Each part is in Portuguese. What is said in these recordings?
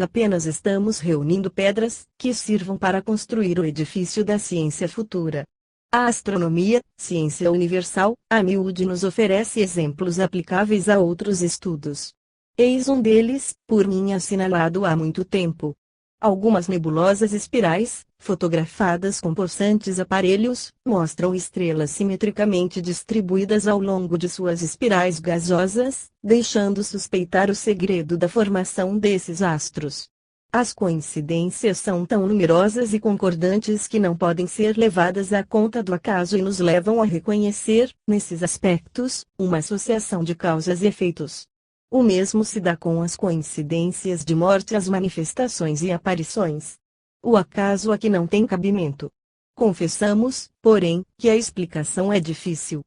Apenas estamos reunindo pedras que sirvam para construir o edifício da ciência futura. A astronomia, ciência universal, a miúde nos oferece exemplos aplicáveis a outros estudos. Eis um deles, por mim assinalado há muito tempo. Algumas nebulosas espirais, fotografadas com possantes aparelhos, mostram estrelas simetricamente distribuídas ao longo de suas espirais gasosas, deixando suspeitar o segredo da formação desses astros. As coincidências são tão numerosas e concordantes que não podem ser levadas à conta do acaso e nos levam a reconhecer, nesses aspectos, uma associação de causas e efeitos. O mesmo se dá com as coincidências de morte, as manifestações e aparições. O acaso aqui não tem cabimento. Confessamos, porém, que a explicação é difícil.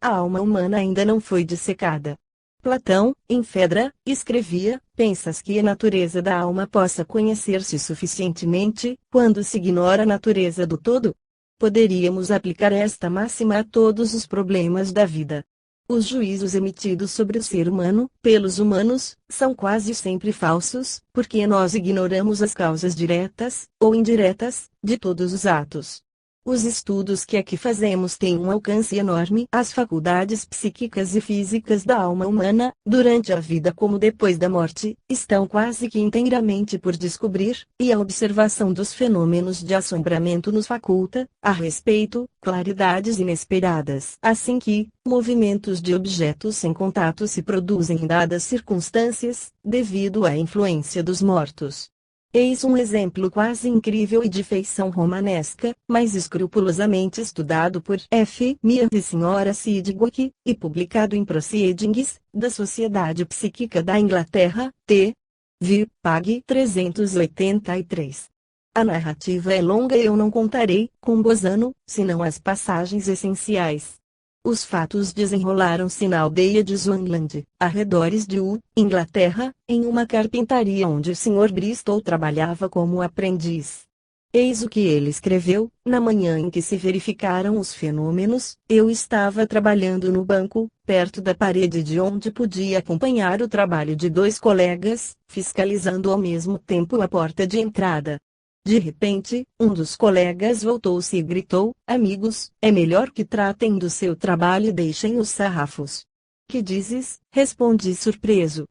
A alma humana ainda não foi dissecada. Platão, em Fedra, escrevia: pensas que a natureza da alma possa conhecer-se suficientemente, quando se ignora a natureza do todo? Poderíamos aplicar esta máxima a todos os problemas da vida. Os juízos emitidos sobre o ser humano, pelos humanos, são quase sempre falsos, porque nós ignoramos as causas diretas, ou indiretas, de todos os atos. Os estudos que aqui fazemos têm um alcance enorme. As faculdades psíquicas e físicas da alma humana, durante a vida como depois da morte, estão quase que inteiramente por descobrir, e a observação dos fenômenos de assombramento nos faculta, a respeito, claridades inesperadas. Assim que, movimentos de objetos sem contato se produzem em dadas circunstâncias, devido à influência dos mortos. Eis um exemplo quase incrível e de feição romanesca, mas escrupulosamente estudado por F. Mead e Sra. Sidgwick, e publicado em Proceedings, da Sociedade Psíquica da Inglaterra, T. V. Pag. 383. A narrativa é longa e eu não contarei, com Bosano, senão as passagens essenciais. Os fatos desenrolaram-se na aldeia de Swanland, arredores de Inglaterra, em uma carpintaria onde o Sr. Bristol trabalhava como aprendiz. Eis o que ele escreveu: na manhã em que se verificaram os fenômenos, eu estava trabalhando no banco, perto da parede de onde podia acompanhar o trabalho de dois colegas, fiscalizando ao mesmo tempo a porta de entrada. De repente, um dos colegas voltou-se e gritou: amigos, é melhor que tratem do seu trabalho e deixem os sarrafos. Que dizes? Respondi surpreso.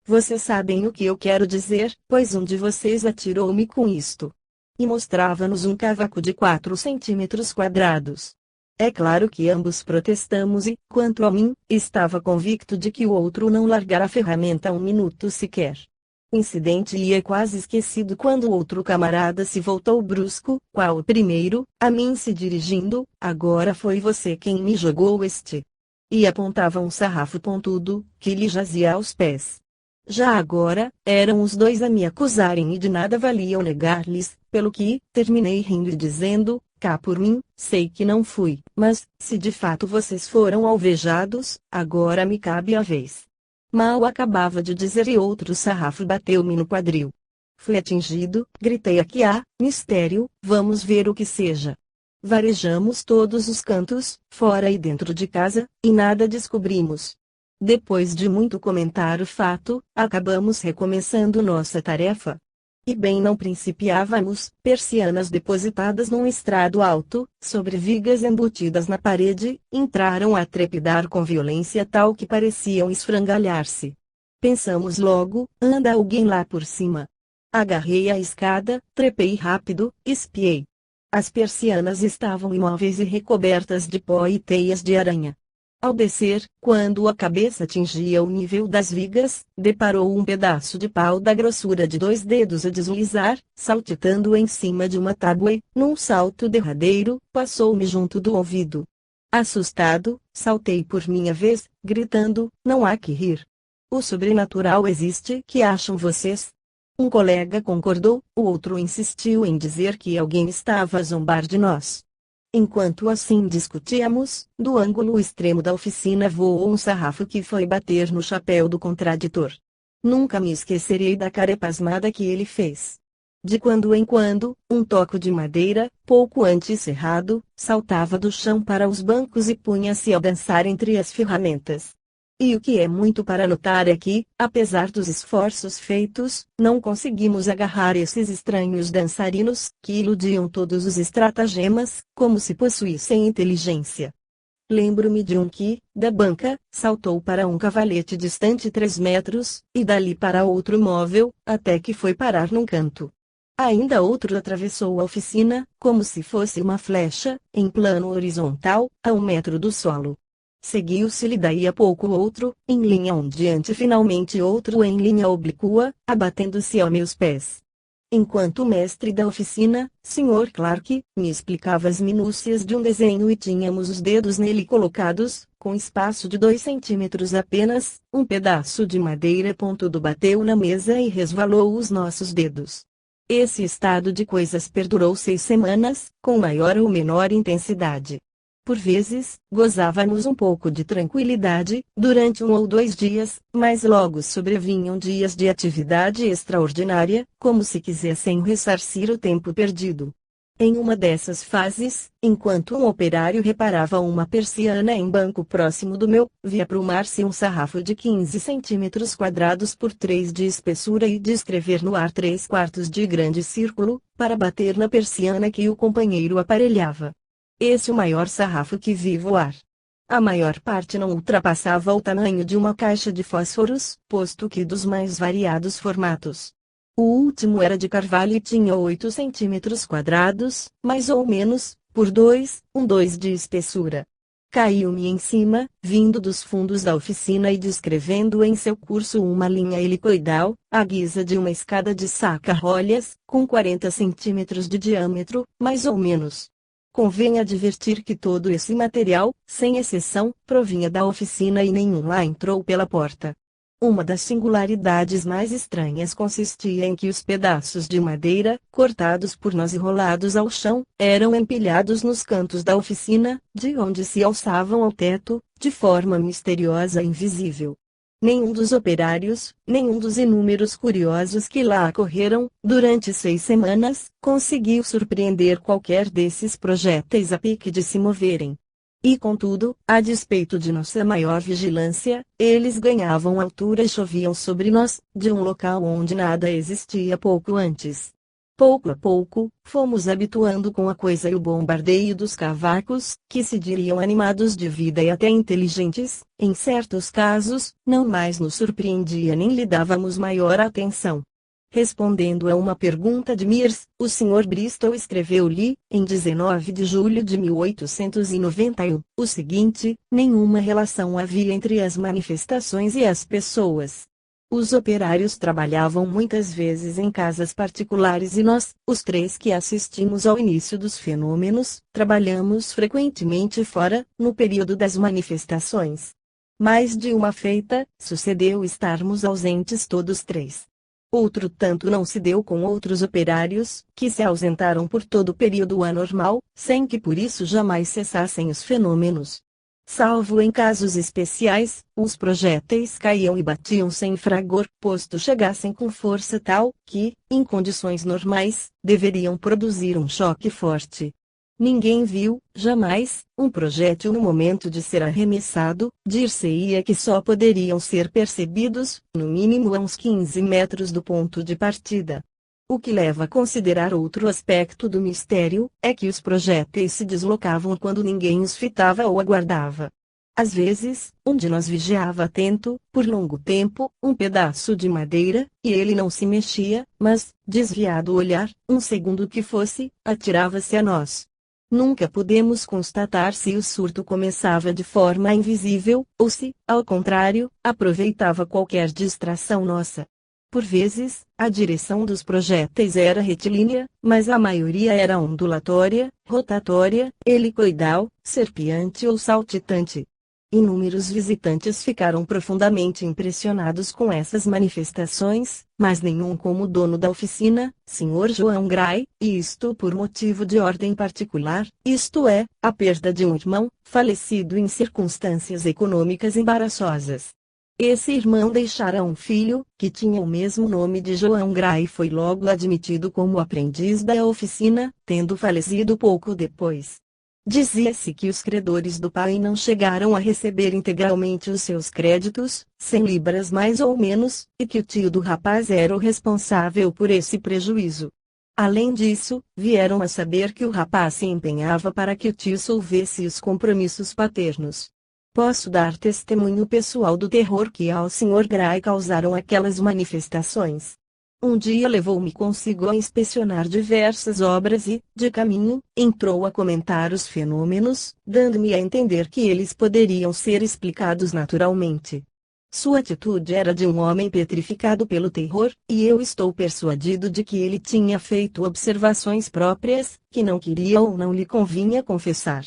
Vocês sabem o que eu quero dizer, pois um de vocês atirou-me com isto. E mostrava-nos um cavaco de 4 centímetros quadrados. É claro que ambos protestamos e, quanto a mim, estava convicto de que o outro não largara a ferramenta um minuto sequer. O incidente ia quase esquecido quando o outro camarada se voltou brusco, qual o primeiro, a mim se dirigindo: agora foi você quem me jogou este. E apontava um sarrafo pontudo, que lhe jazia aos pés. Já agora, eram os dois a me acusarem e de nada valia eu negar-lhes, pelo que, terminei rindo e dizendo: cá por mim, sei que não fui, mas, se de fato vocês foram alvejados, agora me cabe a vez. Mal acabava de dizer e outro sarrafo bateu-me no quadril. Fui atingido, gritei: aqui há mistério, vamos ver o que seja. Varejamos todos os cantos, fora e dentro de casa, e nada descobrimos. Depois de muito comentar o fato, acabamos recomeçando nossa tarefa. E bem não principiávamos, persianas depositadas num estrado alto, sobre vigas embutidas na parede, entraram a trepidar com violência tal que pareciam esfrangalhar-se. Pensamos logo: anda alguém lá por cima. Agarrei a escada, trepei rápido, espiei. As persianas estavam imóveis e recobertas de pó e teias de aranha. Ao descer, quando a cabeça atingia o nível das vigas, deparou um pedaço de pau da grossura de 2 dedos a deslizar, saltitando em cima de uma tábua e, num salto derradeiro, passou-me junto do ouvido. Assustado, saltei por minha vez, gritando: não há que rir. O sobrenatural existe, que acham vocês? Um colega concordou, o outro insistiu em dizer que alguém estava a zombar de nós. Enquanto assim discutíamos, do ângulo extremo da oficina voou um sarrafo que foi bater no chapéu do contraditor. Nunca me esquecerei da cara pasmada que ele fez. De quando em quando, um toco de madeira, pouco antes cerrado, saltava do chão para os bancos e punha-se a dançar entre as ferramentas. E o que é muito para notar é que, apesar dos esforços feitos, não conseguimos agarrar esses estranhos dançarinos, que iludiam todos os estratagemas, como se possuíssem inteligência. Lembro-me de um que, da banca, saltou para um cavalete distante 3 metros, e dali para outro móvel, até que foi parar num canto. Ainda outro atravessou a oficina, como se fosse uma flecha, em plano horizontal, a 1 metro do solo. Seguiu-se-lhe daí a pouco outro, em linha ondeante, finalmente outro em linha oblíqua, abatendo-se a meus pés. Enquanto o mestre da oficina, Sr. Clark, me explicava as minúcias de um desenho e tínhamos os dedos nele colocados, com espaço de 2 centímetros apenas, um pedaço de madeira pontudo bateu na mesa e resvalou os nossos dedos. Esse estado de coisas perdurou 6 semanas, com maior ou menor intensidade. Por vezes, gozávamos um pouco de tranquilidade, durante 1 ou 2 dias, mas logo sobrevinham dias de atividade extraordinária, como se quisessem ressarcir o tempo perdido. Em uma dessas fases, enquanto um operário reparava uma persiana em banco próximo do meu, vi aprumar-se um sarrafo de 15 centímetros quadrados por 3 de espessura e descrever no ar 3/4 de grande círculo, para bater na persiana que o companheiro aparelhava. Esse o maior sarrafo que vi voar. A maior parte não ultrapassava o tamanho de uma caixa de fósforos, posto que dos mais variados formatos. O último era de carvalho e tinha 8 centímetros quadrados, mais ou menos, por 2 de espessura. Caiu-me em cima, vindo dos fundos da oficina e descrevendo em seu curso uma linha helicoidal, à guisa de uma escada de saca-rolhas, com 40 centímetros de diâmetro, mais ou menos. Convém advertir que todo esse material, sem exceção, provinha da oficina e nenhum lá entrou pela porta. Uma das singularidades mais estranhas consistia em que os pedaços de madeira, cortados por nós e rolados ao chão, eram empilhados nos cantos da oficina, de onde se alçavam ao teto, de forma misteriosa e invisível. Nenhum dos operários, nenhum dos inúmeros curiosos que lá acorreram, durante 6 semanas, conseguiu surpreender qualquer desses projéteis a pique de se moverem. E contudo, a despeito de nossa maior vigilância, eles ganhavam altura e choviam sobre nós, de um local onde nada existia pouco antes. Pouco a pouco, fomos habituando com a coisa e o bombardeio dos cavacos, que se diriam animados de vida e até inteligentes, em certos casos, não mais nos surpreendia nem lhe dávamos maior atenção. Respondendo a uma pergunta de Mears, o Sr. Bristol escreveu-lhe, em 19 de julho de 1891, o seguinte: nenhuma relação havia entre as manifestações e as pessoas. Os operários trabalhavam muitas vezes em casas particulares e nós, os 3 que assistimos ao início dos fenômenos, trabalhamos frequentemente fora, no período das manifestações. Mais de uma feita, sucedeu estarmos ausentes todos 3. Outro tanto não se deu com outros operários, que se ausentaram por todo o período anormal, sem que por isso jamais cessassem os fenômenos. Salvo em casos especiais, os projéteis caíam e batiam sem fragor, posto chegassem com força tal, que, em condições normais, deveriam produzir um choque forte. Ninguém viu, jamais, um projétil no momento de ser arremessado, dir-se-ia que só poderiam ser percebidos, no mínimo a uns 15 metros do ponto de partida. O que leva a considerar outro aspecto do mistério, é que os projéteis se deslocavam quando ninguém os fitava ou aguardava. Às vezes, um de nós vigiava atento, por longo tempo, um pedaço de madeira, e ele não se mexia, mas, desviado o olhar, um segundo que fosse, atirava-se a nós. Nunca pudemos constatar se o surto começava de forma invisível, ou se, ao contrário, aproveitava qualquer distração nossa. Por vezes, a direção dos projéteis era retilínea, mas a maioria era ondulatória, rotatória, helicoidal, serpeante ou saltitante. Inúmeros visitantes ficaram profundamente impressionados com essas manifestações, mas nenhum como o dono da oficina, Sr. João Gray, e isto por motivo de ordem particular, isto é, a perda de um irmão, falecido em circunstâncias econômicas embaraçosas. Esse irmão deixara um filho, que tinha o mesmo nome de João Gray e foi logo admitido como aprendiz da oficina, tendo falecido pouco depois. Dizia-se que os credores do pai não chegaram a receber integralmente os seus créditos, 100 libras mais ou menos, e que o tio do rapaz era o responsável por esse prejuízo. Além disso, vieram a saber que o rapaz se empenhava para que o tio solvesse os compromissos paternos. Posso dar testemunho pessoal do terror que ao Sr. Gray causaram aquelas manifestações. Um dia levou-me consigo a inspecionar diversas obras e, de caminho, entrou a comentar os fenômenos, dando-me a entender que eles poderiam ser explicados naturalmente. Sua atitude era de um homem petrificado pelo terror, e eu estou persuadido de que ele tinha feito observações próprias, que não queria ou não lhe convinha confessar.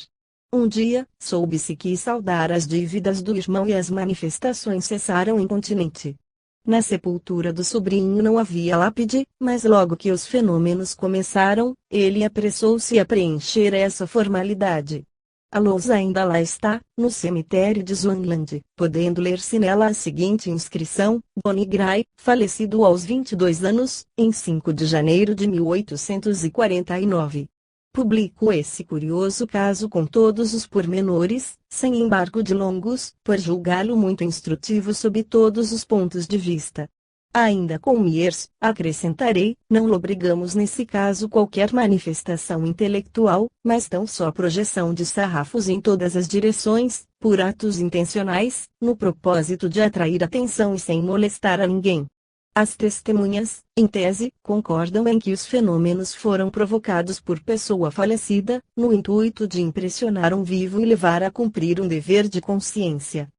Um dia, soube-se que saldar as dívidas do irmão e as manifestações cessaram incontinenti. Na sepultura do sobrinho não havia lápide, mas logo que os fenômenos começaram, ele apressou-se a preencher essa formalidade. A lousa ainda lá está, no cemitério de Swanland, podendo ler-se nela a seguinte inscrição: Bonnie Gray, falecido aos 22 anos, em 5 de janeiro de 1849. Publico esse curioso caso com todos os pormenores, sem embargo de longos, por julgá-lo muito instrutivo sob todos os pontos de vista. Ainda com Miers, acrescentarei, não lobrigamos nesse caso qualquer manifestação intelectual, mas tão só projeção de sarrafos em todas as direções, por atos intencionais, no propósito de atrair atenção e sem molestar a ninguém. As testemunhas, em tese, concordam em que os fenômenos foram provocados por pessoa falecida, no intuito de impressionar um vivo e levar a cumprir um dever de consciência.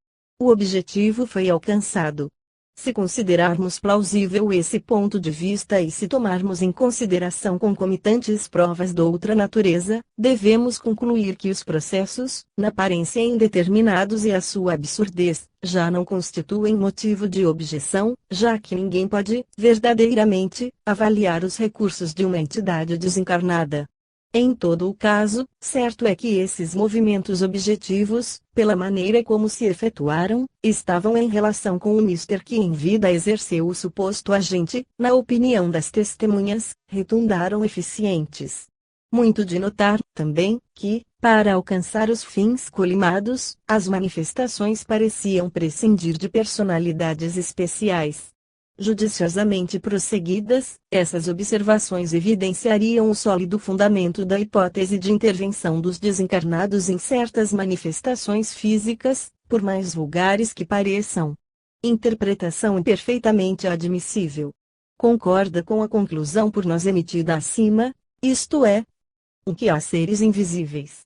O objetivo foi alcançado. Se considerarmos plausível esse ponto de vista e se tomarmos em consideração concomitantes provas de outra natureza, devemos concluir que os processos, na aparência indeterminados e a sua absurdez, já não constituem motivo de objeção, já que ninguém pode, verdadeiramente, avaliar os recursos de uma entidade desencarnada. Em todo o caso, certo é que esses movimentos objetivos, pela maneira como se efetuaram, estavam em relação com o mister que em vida exerceu o suposto agente, na opinião das testemunhas, retundaram eficientes. Muito de notar, também, que, para alcançar os fins colimados, as manifestações pareciam prescindir de personalidades especiais. Judiciosamente prosseguidas, essas observações evidenciariam o sólido fundamento da hipótese de intervenção dos desencarnados em certas manifestações físicas, por mais vulgares que pareçam. Interpretação perfeitamente admissível. Concorda com a conclusão por nós emitida acima, isto é, 1. Que há seres invisíveis.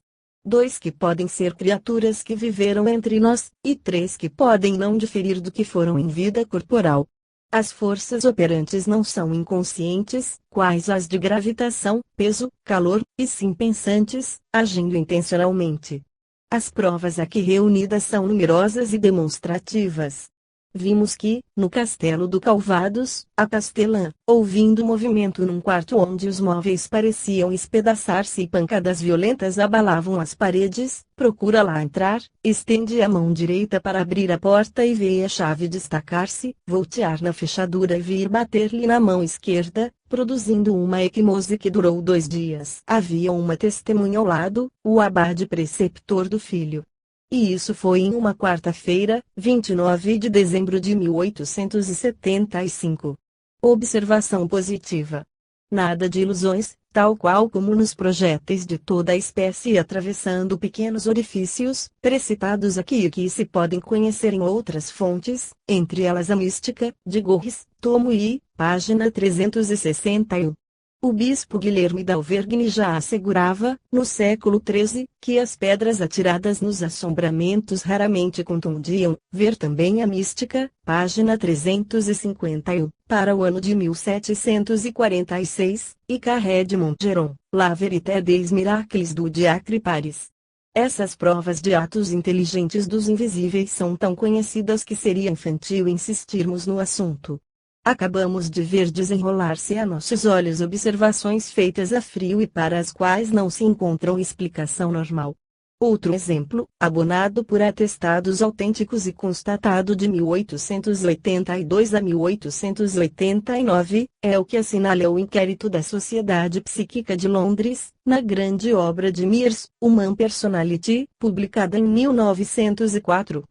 2. Que podem ser criaturas que viveram entre nós, e 3. Que podem não diferir do que foram em vida corporal. As forças operantes não são inconscientes, quais as de gravitação, peso, calor, e sim pensantes, agindo intencionalmente. As provas aqui reunidas são numerosas e demonstrativas. Vimos que, no castelo do Calvados, a castelã, ouvindo movimento num quarto onde os móveis pareciam espedaçar-se e pancadas violentas abalavam as paredes, procura lá entrar, estende a mão direita para abrir a porta e vê a chave destacar-se, voltear na fechadura e vir bater-lhe na mão esquerda, produzindo uma equimose que durou 2 dias. Havia uma testemunha ao lado, o abade preceptor do filho. E isso foi em uma quarta-feira, 29 de dezembro de 1875. Observação positiva. Nada de ilusões, tal qual como nos projéteis de toda a espécie atravessando pequenos orifícios, precitados aqui e que se podem conhecer em outras fontes, entre elas a Mística, de Gorres, tomo I, página 361. O bispo Guilherme d'Auvergne já assegurava, no século XIII, que as pedras atiradas nos assombramentos raramente contundiam, ver também a Mística, página 351, para o ano de 1746, e Carré de Montgeron, La Vérité des Miracles do Diacre Paris. Essas provas de atos inteligentes dos invisíveis são tão conhecidas que seria infantil insistirmos no assunto. Acabamos de ver desenrolar-se a nossos olhos observações feitas a frio e para as quais não se encontra explicação normal. Outro exemplo, abonado por atestados autênticos e constatado de 1882 a 1889, é o que assinala o inquérito da Sociedade Psíquica de Londres, na grande obra de Mears, Human Personality, publicada em 1904.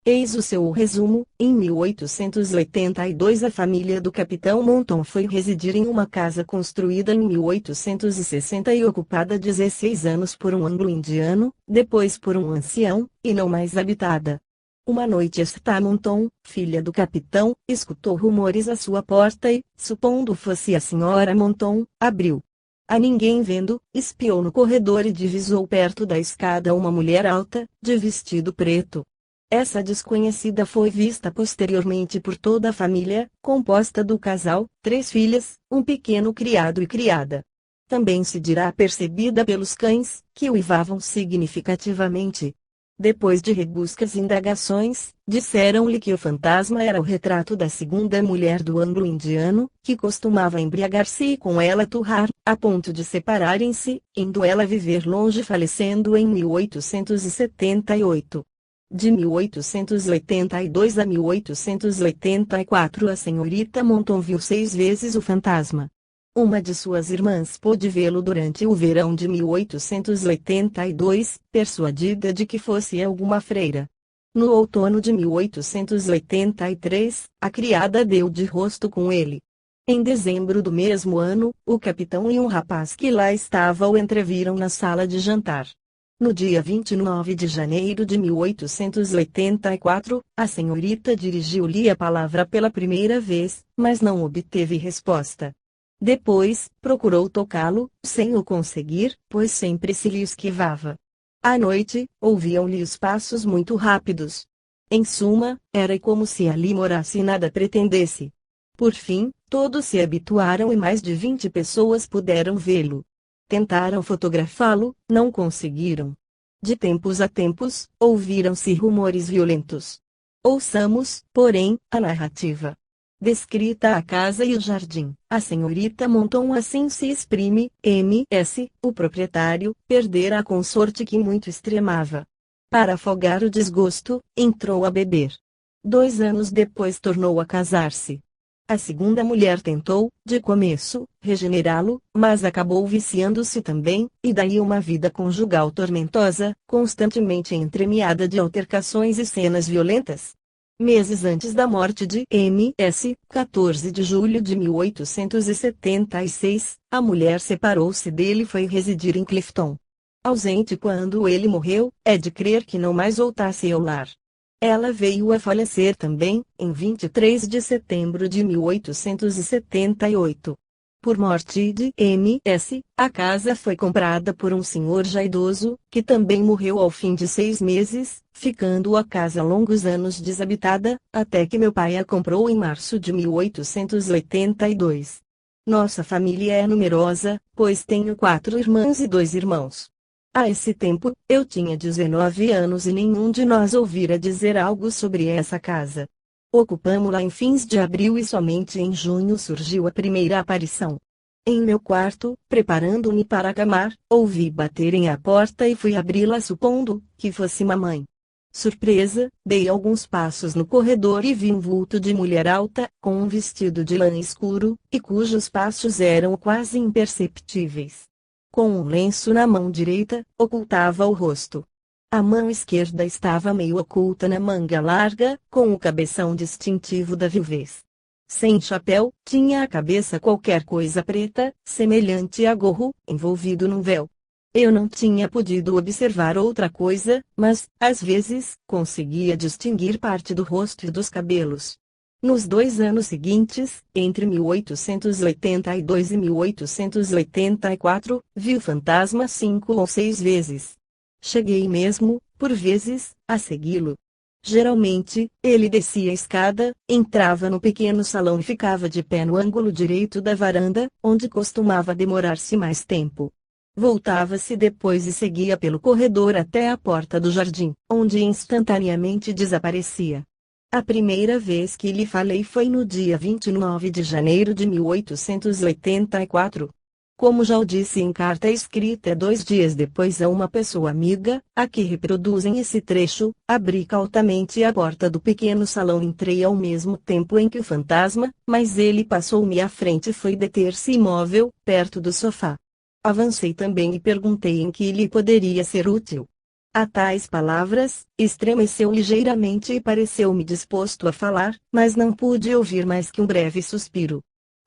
Eis o seu resumo: em 1882 a família do capitão Monton foi residir em uma casa construída em 1860 e ocupada 16 anos por um anglo-indiano, depois por um ancião, e não mais habitada. Uma noite esta Monton, filha do capitão, escutou rumores à sua porta e, supondo fosse a senhora Monton, abriu. A ninguém vendo, espiou no corredor e divisou perto da escada uma mulher alta, de vestido preto. Essa desconhecida foi vista posteriormente por toda a família, composta do casal, 3 filhas, um pequeno criado e criada. Também se dirá percebida pelos cães, que uivavam significativamente. Depois de rebuscas indagações, disseram-lhe que o fantasma era o retrato da segunda mulher do anglo-indiano, que costumava embriagar-se e com ela turrar, a ponto de separarem-se, indo ela viver longe, falecendo em 1878. De 1882 a 1884 a senhorita Monton viu 6 vezes o fantasma. Uma de suas irmãs pôde vê-lo durante o verão de 1882, persuadida de que fosse alguma freira. No outono de 1883, a criada deu de rosto com ele. Em dezembro do mesmo ano, o capitão e um rapaz que lá estava o entreviram na sala de jantar. No dia 29 de janeiro de 1884, a senhorita dirigiu-lhe a palavra pela primeira vez, mas não obteve resposta. Depois, procurou tocá-lo, sem o conseguir, pois sempre se lhe esquivava. À noite, ouviam-lhe os passos muito rápidos. Em suma, era como se ali morasse e nada pretendesse. Por fim, todos se habituaram e mais de 20 pessoas puderam vê-lo. Tentaram fotografá-lo, não conseguiram. De tempos a tempos, ouviram-se rumores violentos. Ouçamos, porém, a narrativa. Descrita a casa e o jardim, a senhorita Monton assim se exprime: M.S., o proprietário, perdera a consorte que muito extremava. Para afogar o desgosto, entrou a beber. 2 anos depois tornou a casar-se. A segunda mulher tentou, de começo, regenerá-lo, mas acabou viciando-se também, e daí uma vida conjugal tormentosa, constantemente entremeada de altercações e cenas violentas. Meses antes da morte de M.S., 14 de julho de 1876, a mulher separou-se dele e foi residir em Clifton. Ausente quando ele morreu, é de crer que não mais voltasse ao lar. Ela veio a falecer também, em 23 de setembro de 1878. Por morte de M.S., a casa foi comprada por um senhor já idoso, que também morreu ao fim de 6 meses, ficando a casa longos anos desabitada, até que meu pai a comprou em março de 1882. Nossa família é numerosa, pois tenho 4 irmãs e 2 irmãos. A esse tempo, eu tinha 19 anos e nenhum de nós ouvira dizer algo sobre essa casa. Ocupamo-la em fins de abril e somente em junho surgiu a primeira aparição. Em meu quarto, preparando-me para camar, ouvi baterem à porta e fui abri-la supondo que fosse mamãe. Surpresa, dei alguns passos no corredor e vi um vulto de mulher alta, com um vestido de lã escuro, e cujos passos eram quase imperceptíveis. Com um lenço na mão direita, ocultava o rosto. A mão esquerda estava meio oculta na manga larga, com o cabeção distintivo da viuvez. Sem chapéu, tinha a cabeça qualquer coisa preta, semelhante a gorro, envolvido num véu. Eu não tinha podido observar outra coisa, mas, às vezes, conseguia distinguir parte do rosto e dos cabelos. Nos 2 anos seguintes, entre 1882 e 1884, vi o fantasma 5 ou 6 vezes. Cheguei mesmo, por vezes, a segui-lo. Geralmente, ele descia a escada, entrava no pequeno salão e ficava de pé no ângulo direito da varanda, onde costumava demorar-se mais tempo. Voltava-se depois e seguia pelo corredor até a porta do jardim, onde instantaneamente desaparecia. A primeira vez que lhe falei foi no dia 29 de janeiro de 1884. Como já o disse em carta escrita 2 dias depois a uma pessoa amiga, a que reproduzem esse trecho, abri cautamente a porta do pequeno salão e entrei ao mesmo tempo em que o fantasma, mas ele passou-me à frente e foi deter-se imóvel, perto do sofá. Avancei também e perguntei em que lhe poderia ser útil. A tais palavras, estremeceu ligeiramente e pareceu-me disposto a falar, mas não pude ouvir mais que um breve suspiro.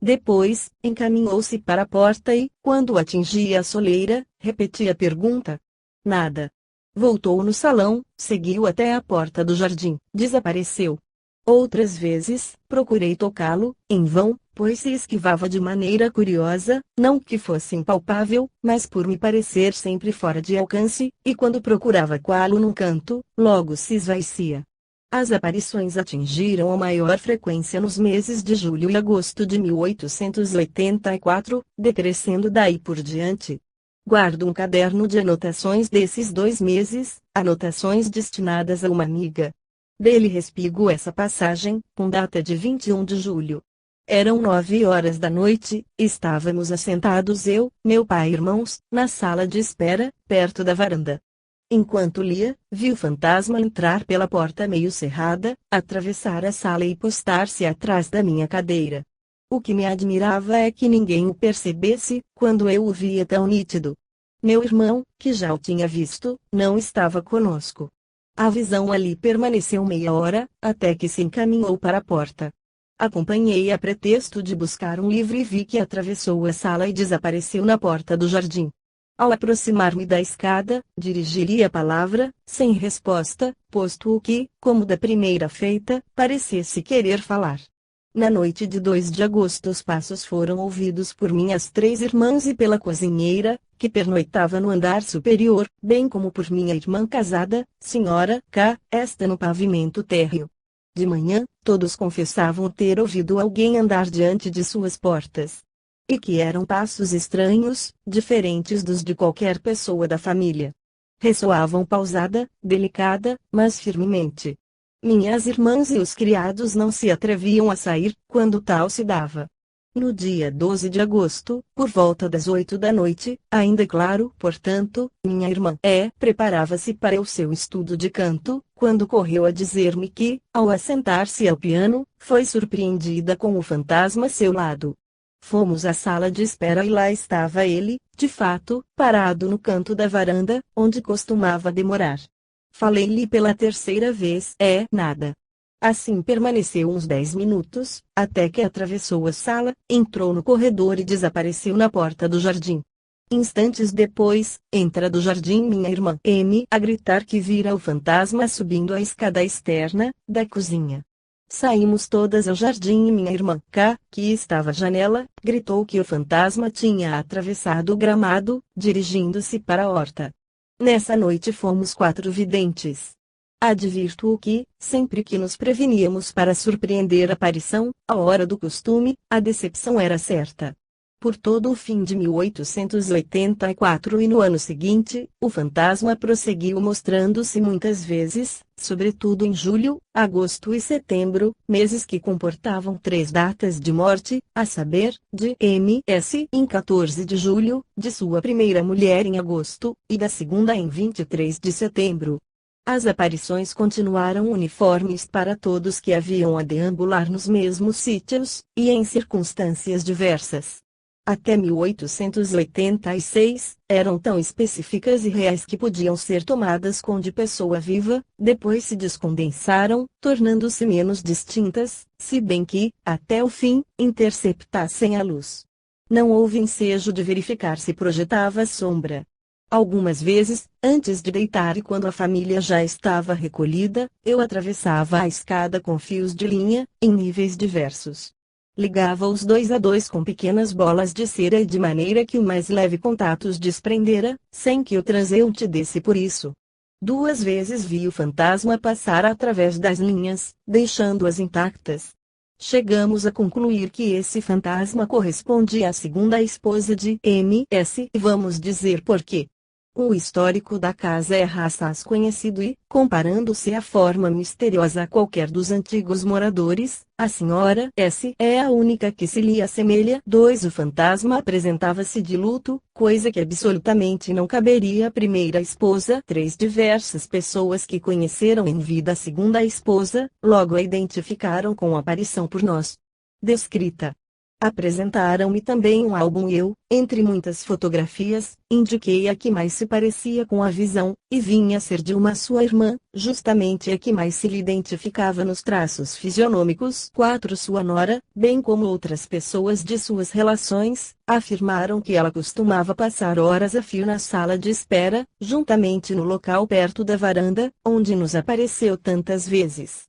Depois, encaminhou-se para a porta e, quando atingia a soleira, repetia a pergunta. Nada. Voltou no salão, seguiu até a porta do jardim, desapareceu. Outras vezes, procurei tocá-lo, em vão, pois se esquivava de maneira curiosa, não que fosse impalpável, mas por me parecer sempre fora de alcance, e quando procurava coá-lo num canto, logo se esvaecia. As aparições atingiram a maior frequência nos meses de julho e agosto de 1884, decrescendo daí por diante. Guardo um caderno de anotações desses 2 meses, anotações destinadas a uma amiga. Dele respigo essa passagem, com data de 21 de julho. Eram 9 horas da noite, estávamos assentados eu, meu pai e irmãos, na sala de espera, perto da varanda. Enquanto lia, vi o fantasma entrar pela porta meio cerrada, atravessar a sala e postar-se atrás da minha cadeira. O que me admirava é que ninguém o percebesse, quando eu o via tão nítido. Meu irmão, que já o tinha visto, não estava conosco. A visão ali permaneceu meia hora, até que se encaminhou para a porta. Acompanhei a pretexto de buscar um livro e vi que atravessou a sala e desapareceu na porta do jardim. Ao aproximar-me da escada, dirigi-lhe a palavra, sem resposta, posto o que, como da primeira feita, parecesse querer falar. Na noite de 2 de agosto os passos foram ouvidos por minhas 3 irmãs e pela cozinheira, que pernoitava no andar superior, bem como por minha irmã casada, senhora K, esta no pavimento térreo. De manhã, todos confessavam ter ouvido alguém andar diante de suas portas. E que eram passos estranhos, diferentes dos de qualquer pessoa da família. Ressoavam pausada, delicada, mas firmemente. Minhas irmãs e os criados não se atreviam a sair, quando tal se dava. No dia 12 de agosto, por volta das 8 da noite, ainda claro, portanto, minha irmã preparava-se para o seu estudo de canto, quando correu a dizer-me que, ao assentar-se ao piano, foi surpreendida com o fantasma a seu lado. Fomos à sala de espera e lá estava ele, de fato, parado no canto da varanda, onde costumava demorar. Falei-lhe pela terceira vez, nada. Assim permaneceu uns 10 minutos, até que atravessou a sala, entrou no corredor e desapareceu na porta do jardim. Instantes depois, entra do jardim minha irmã M a gritar que vira o fantasma subindo a escada externa, da cozinha. Saímos todas ao jardim e minha irmã K, que estava à janela, gritou que o fantasma tinha atravessado o gramado, dirigindo-se para a horta. Nessa noite fomos 4 videntes. Advirto-o que, sempre que nos preveníamos para surpreender a aparição, à hora do costume, a decepção era certa. Por todo o fim de 1884 e no ano seguinte, o fantasma prosseguiu mostrando-se muitas vezes, sobretudo em julho, agosto e setembro, meses que comportavam 3 datas de morte, a saber, de M.S. em 14 de julho, de sua primeira mulher em agosto, e da segunda em 23 de setembro. As aparições continuaram uniformes para todos que haviam a deambular nos mesmos sítios, e em circunstâncias diversas. Até 1886, eram tão específicas e reais que podiam ser tomadas com de pessoa viva, depois se descondensaram, tornando-se menos distintas, se bem que, até o fim, interceptassem a luz. Não houve ensejo de verificar se projetava sombra. Algumas vezes, antes de deitar e quando a família já estava recolhida, eu atravessava a escada com fios de linha, em níveis diversos. Ligava-os 2 a 2 com pequenas bolas de cera e de maneira que o mais leve contato os desprendera, sem que o transeunte desse por isso. 2 vezes vi o fantasma passar através das linhas, deixando-as intactas. Chegamos a concluir que esse fantasma correspondia à segunda esposa de M.S. e vamos dizer por quê. O histórico da casa é raças conhecido e, comparando-se à forma misteriosa a qualquer dos antigos moradores, a senhora S. é a única que se lhe assemelha. 2. O fantasma apresentava-se de luto, coisa que absolutamente não caberia à primeira esposa. 3. Diversas pessoas que conheceram em vida a segunda esposa, logo a identificaram com a aparição por nós descrita. Apresentaram-me também um álbum e eu, entre muitas fotografias, indiquei a que mais se parecia com a visão, e vinha a ser de uma sua irmã, justamente a que mais se lhe identificava nos traços fisionômicos. 4. Sua nora, bem como outras pessoas de suas relações, afirmaram que ela costumava passar horas a fio na sala de espera, juntamente no local perto da varanda, onde nos apareceu tantas vezes.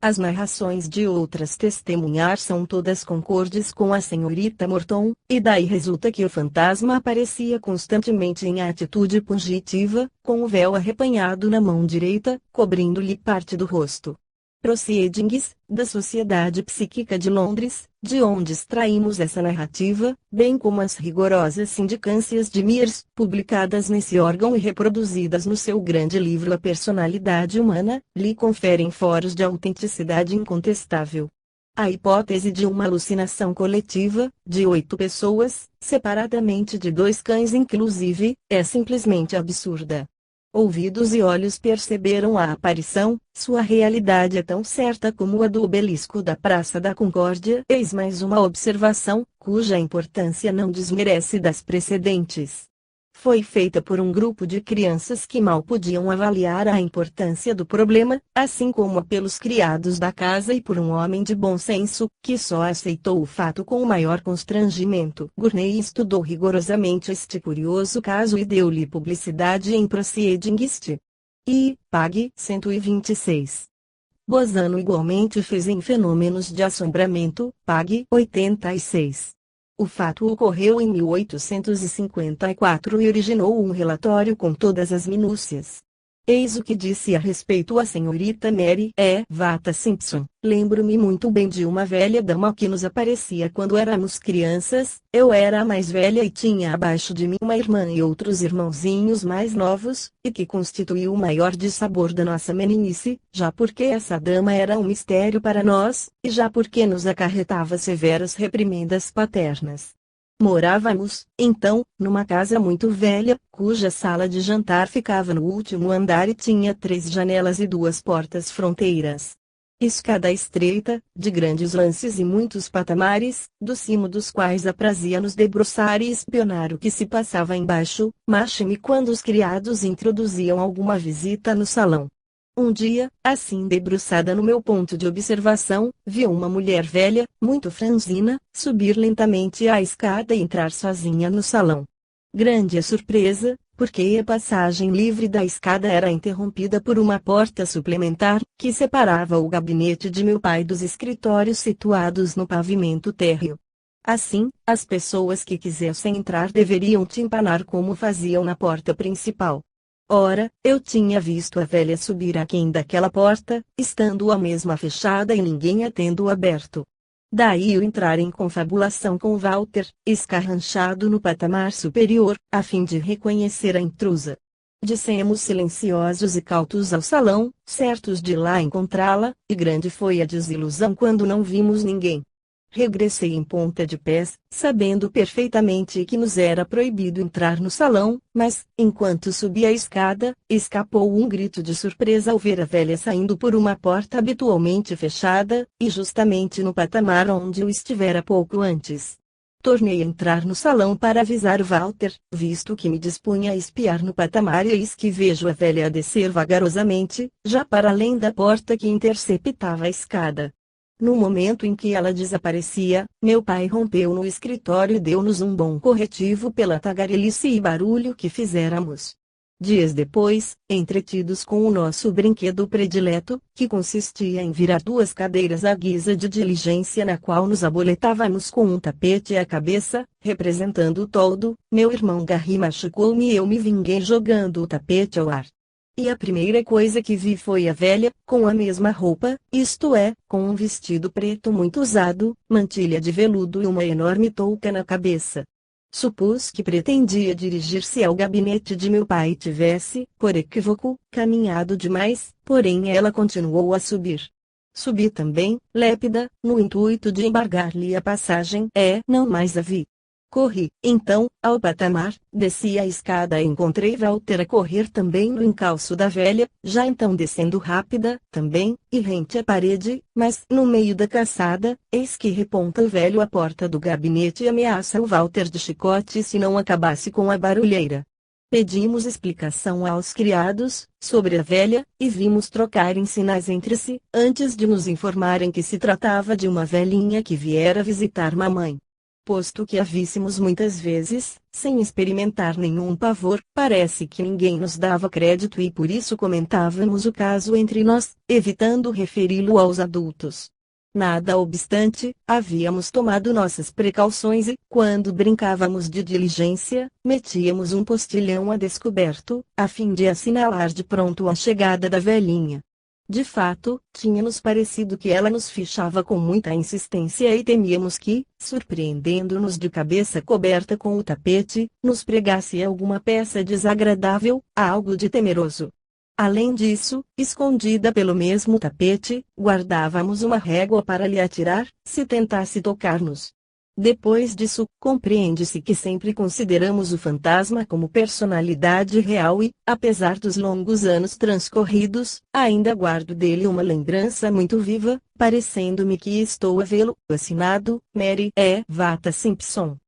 As narrações de outras testemunhas são todas concordes com a senhorita Morton, e daí resulta que o fantasma aparecia constantemente em atitude fugitiva, com o véu arrepanhado na mão direita, cobrindo-lhe parte do rosto. Proceedings, da Sociedade Psíquica de Londres, de onde extraímos essa narrativa, bem como as rigorosas sindicâncias de Mears, publicadas nesse órgão e reproduzidas no seu grande livro A Personalidade Humana, lhe conferem foros de autenticidade incontestável. A hipótese de uma alucinação coletiva, de 8 pessoas, separadamente de 2 cães inclusive, é simplesmente absurda. Ouvidos e olhos perceberam a aparição, sua realidade é tão certa como a do obelisco da Praça da Concórdia. Eis mais uma observação, cuja importância não desmerece das precedentes. Foi feita por um grupo de crianças que mal podiam avaliar a importância do problema, assim como pelos criados da casa e por um homem de bom senso, que só aceitou o fato com o maior constrangimento. Gurney estudou rigorosamente este curioso caso e deu-lhe publicidade em Proceedings e Pag 126. Bozano igualmente fez em Fenômenos de Assombramento, Pag 86. O fato ocorreu em 1854 e originou um relatório com todas as minúcias. Eis o que disse a respeito a senhorita Mary E. Vata Simpson. Lembro-me muito bem de uma velha dama que nos aparecia quando éramos crianças. Eu era a mais velha e tinha abaixo de mim uma irmã e outros irmãozinhos mais novos, e que constituiu o maior dissabor da nossa meninice, já porque essa dama era um mistério para nós, e já porque nos acarretava severas reprimendas paternas. Morávamos, então, numa casa muito velha, cuja sala de jantar ficava no último andar e tinha 3 janelas e 2 portas fronteiras. Escada estreita, de grandes lances e muitos patamares, do cimo dos quais aprazia-nos debruçar e espionar o que se passava embaixo, máxime quando os criados introduziam alguma visita no salão. Um dia, assim debruçada no meu ponto de observação, vi uma mulher velha, muito franzina, subir lentamente a escada e entrar sozinha no salão. Grande a surpresa, porque a passagem livre da escada era interrompida por uma porta suplementar, que separava o gabinete de meu pai dos escritórios situados no pavimento térreo. Assim, as pessoas que quisessem entrar deveriam timpanar como faziam na porta principal. Ora, eu tinha visto a velha subir aquém daquela porta, estando a mesma fechada e ninguém a tendo aberto. Daí eu entrar em confabulação com Walter, escarranchado no patamar superior, a fim de reconhecer a intrusa. Dissemos silenciosos e cautos ao salão, certos de lá encontrá-la, e grande foi a desilusão quando não vimos ninguém. Regressei em ponta de pés, sabendo perfeitamente que nos era proibido entrar no salão, mas, enquanto subia a escada, escapou um grito de surpresa ao ver a velha saindo por uma porta habitualmente fechada, e justamente no patamar onde eu estivera pouco antes. Tornei a entrar no salão para avisar o Walter, visto que me dispunha a espiar no patamar e eis que vejo a velha descer vagarosamente, já para além da porta que interceptava a escada. No momento em que ela desaparecia, meu pai rompeu no escritório e deu-nos um bom corretivo pela tagarelice e barulho que fizéramos. Dias depois, entretidos com o nosso brinquedo predileto, que consistia em virar 2 cadeiras à guisa de diligência na qual nos aboletávamos com um tapete à cabeça, representando o toldo, meu irmão Garry machucou-me e eu me vinguei jogando o tapete ao ar. E a primeira coisa que vi foi a velha, com a mesma roupa, isto é, com um vestido preto muito usado, mantilha de veludo e uma enorme touca na cabeça. Supus que pretendia dirigir-se ao gabinete de meu pai e tivesse, por equívoco, caminhado demais, porém ela continuou a subir. Subi também, lépida, no intuito de embargar-lhe a passagem. Não mais a vi. Corri, então, ao patamar, desci a escada e encontrei Walter a correr também no encalço da velha, já então descendo rápida, também, e rente à parede, mas, no meio da caçada, eis que reponta o velho à porta do gabinete e ameaça o Walter de chicote se não acabasse com a barulheira. Pedimos explicação aos criados, sobre a velha, e vimos trocarem sinais entre si, antes de nos informarem que se tratava de uma velhinha que viera visitar mamãe. Posto que a víssemos muitas vezes, sem experimentar nenhum pavor, parece que ninguém nos dava crédito e por isso comentávamos o caso entre nós, evitando referi-lo aos adultos. Nada obstante, havíamos tomado nossas precauções e, quando brincávamos de diligência, metíamos um postilhão a descoberto, a fim de assinalar de pronto a chegada da velhinha. De fato, tinha-nos parecido que ela nos fichava com muita insistência e temíamos que, surpreendendo-nos de cabeça coberta com o tapete, nos pregasse alguma peça desagradável, algo de temeroso. Além disso, escondida pelo mesmo tapete, guardávamos uma régua para lhe atirar, se tentasse tocar-nos. Depois disso, compreende-se que sempre consideramos o fantasma como personalidade real e, apesar dos longos anos transcorridos, ainda guardo dele uma lembrança muito viva, parecendo-me que estou a vê-lo. Assinado, Mary E. Vata Simpson.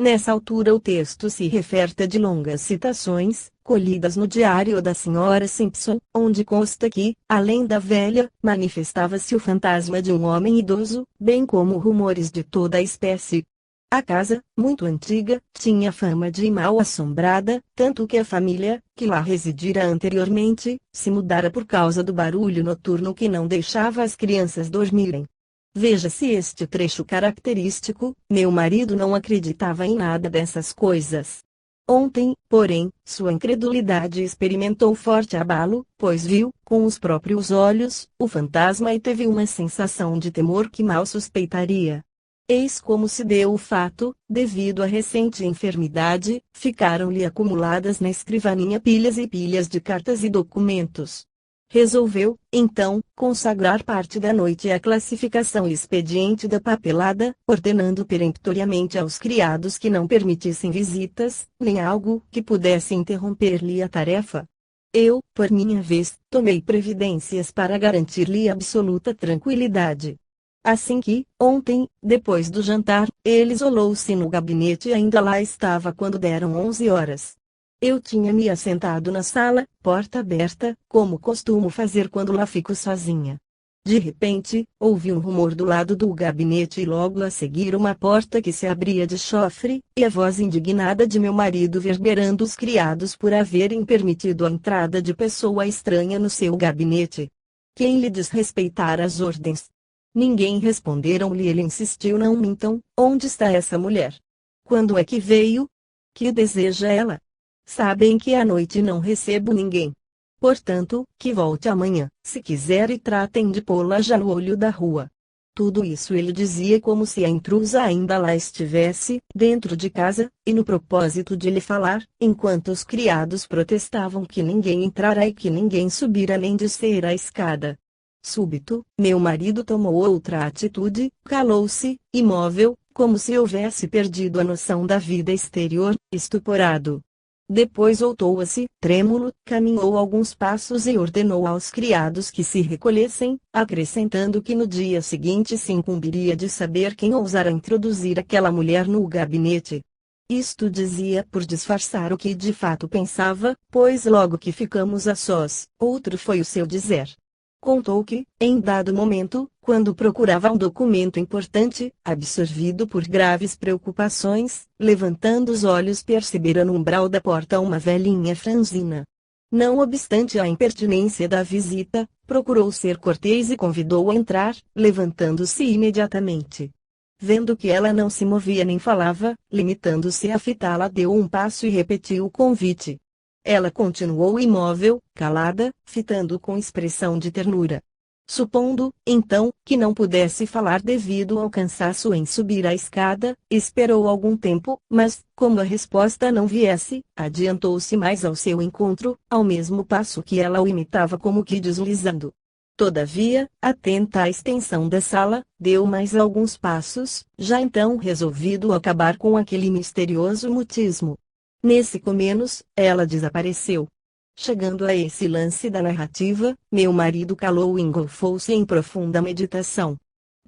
Nessa altura o texto se referta de longas citações, colhidas no diário da Sra. Simpson, onde consta que, além da velha, manifestava-se o fantasma de um homem idoso, bem como rumores de toda a espécie. A casa, muito antiga, tinha fama de mal assombrada, tanto que a família, que lá residira anteriormente, se mudara por causa do barulho noturno que não deixava as crianças dormirem. Veja-se este trecho característico. Meu marido não acreditava em nada dessas coisas. Ontem, porém, sua incredulidade experimentou forte abalo, pois viu, com os próprios olhos, o fantasma e teve uma sensação de temor que mal suspeitaria. Eis como se deu o fato: devido à recente enfermidade, ficaram-lhe acumuladas na escrivaninha pilhas e pilhas de cartas e documentos. Resolveu, então, consagrar parte da noite à classificação e expediente da papelada, ordenando peremptoriamente aos criados que não permitissem visitas, nem algo que pudesse interromper-lhe a tarefa. Eu, por minha vez, tomei providências para garantir-lhe absoluta tranquilidade. Assim que, ontem, depois do jantar, ele isolou-se no gabinete e ainda lá estava quando deram 11 horas. Eu tinha me assentado na sala, porta aberta, como costumo fazer quando lá fico sozinha. De repente, ouvi um rumor do lado do gabinete e logo a seguir uma porta que se abria de chofre, e a voz indignada de meu marido verberando os criados por haverem permitido a entrada de pessoa estranha no seu gabinete. Quem lhe desrespeitara as ordens? Ninguém responderam-lhe. Ele insistiu: não mintam, onde está essa mulher? Quando é que veio? Que deseja ela? Sabem que à noite não recebo ninguém. Portanto, que volte amanhã, se quiser, e tratem de pô-la já no olho da rua. Tudo isso ele dizia como se a intrusa ainda lá estivesse, dentro de casa, e no propósito de lhe falar, enquanto os criados protestavam que ninguém entrara e que ninguém subira nem descer a escada. Súbito, meu marido tomou outra atitude, calou-se, imóvel, como se houvesse perdido a noção da vida exterior, estuporado. Depois voltou-se, trêmulo, caminhou alguns passos e ordenou aos criados que se recolhessem, acrescentando que no dia seguinte se incumbiria de saber quem ousara introduzir aquela mulher no gabinete. Isto dizia por disfarçar o que de fato pensava, pois logo que ficamos a sós, outro foi o seu dizer. Contou que, em dado momento, quando procurava um documento importante, absorvido por graves preocupações, levantando os olhos percebera no umbral da porta uma velhinha franzina. Não obstante a impertinência da visita, procurou ser cortês e convidou-a a entrar, levantando-se imediatamente. Vendo que ela não se movia nem falava, limitando-se a fitá-la, deu um passo e repetiu o convite. Ela continuou imóvel, calada, fitando com expressão de ternura. Supondo, então, que não pudesse falar devido ao cansaço em subir a escada, esperou algum tempo, mas, como a resposta não viesse, adiantou-se mais ao seu encontro, ao mesmo passo que ela o imitava como que deslizando. Todavia, atenta à extensão da sala, deu mais alguns passos, já então resolvido acabar com aquele misterioso mutismo. Nesse comenos, ela desapareceu. Chegando a esse lance da narrativa, meu marido calou e engolfou-se em profunda meditação.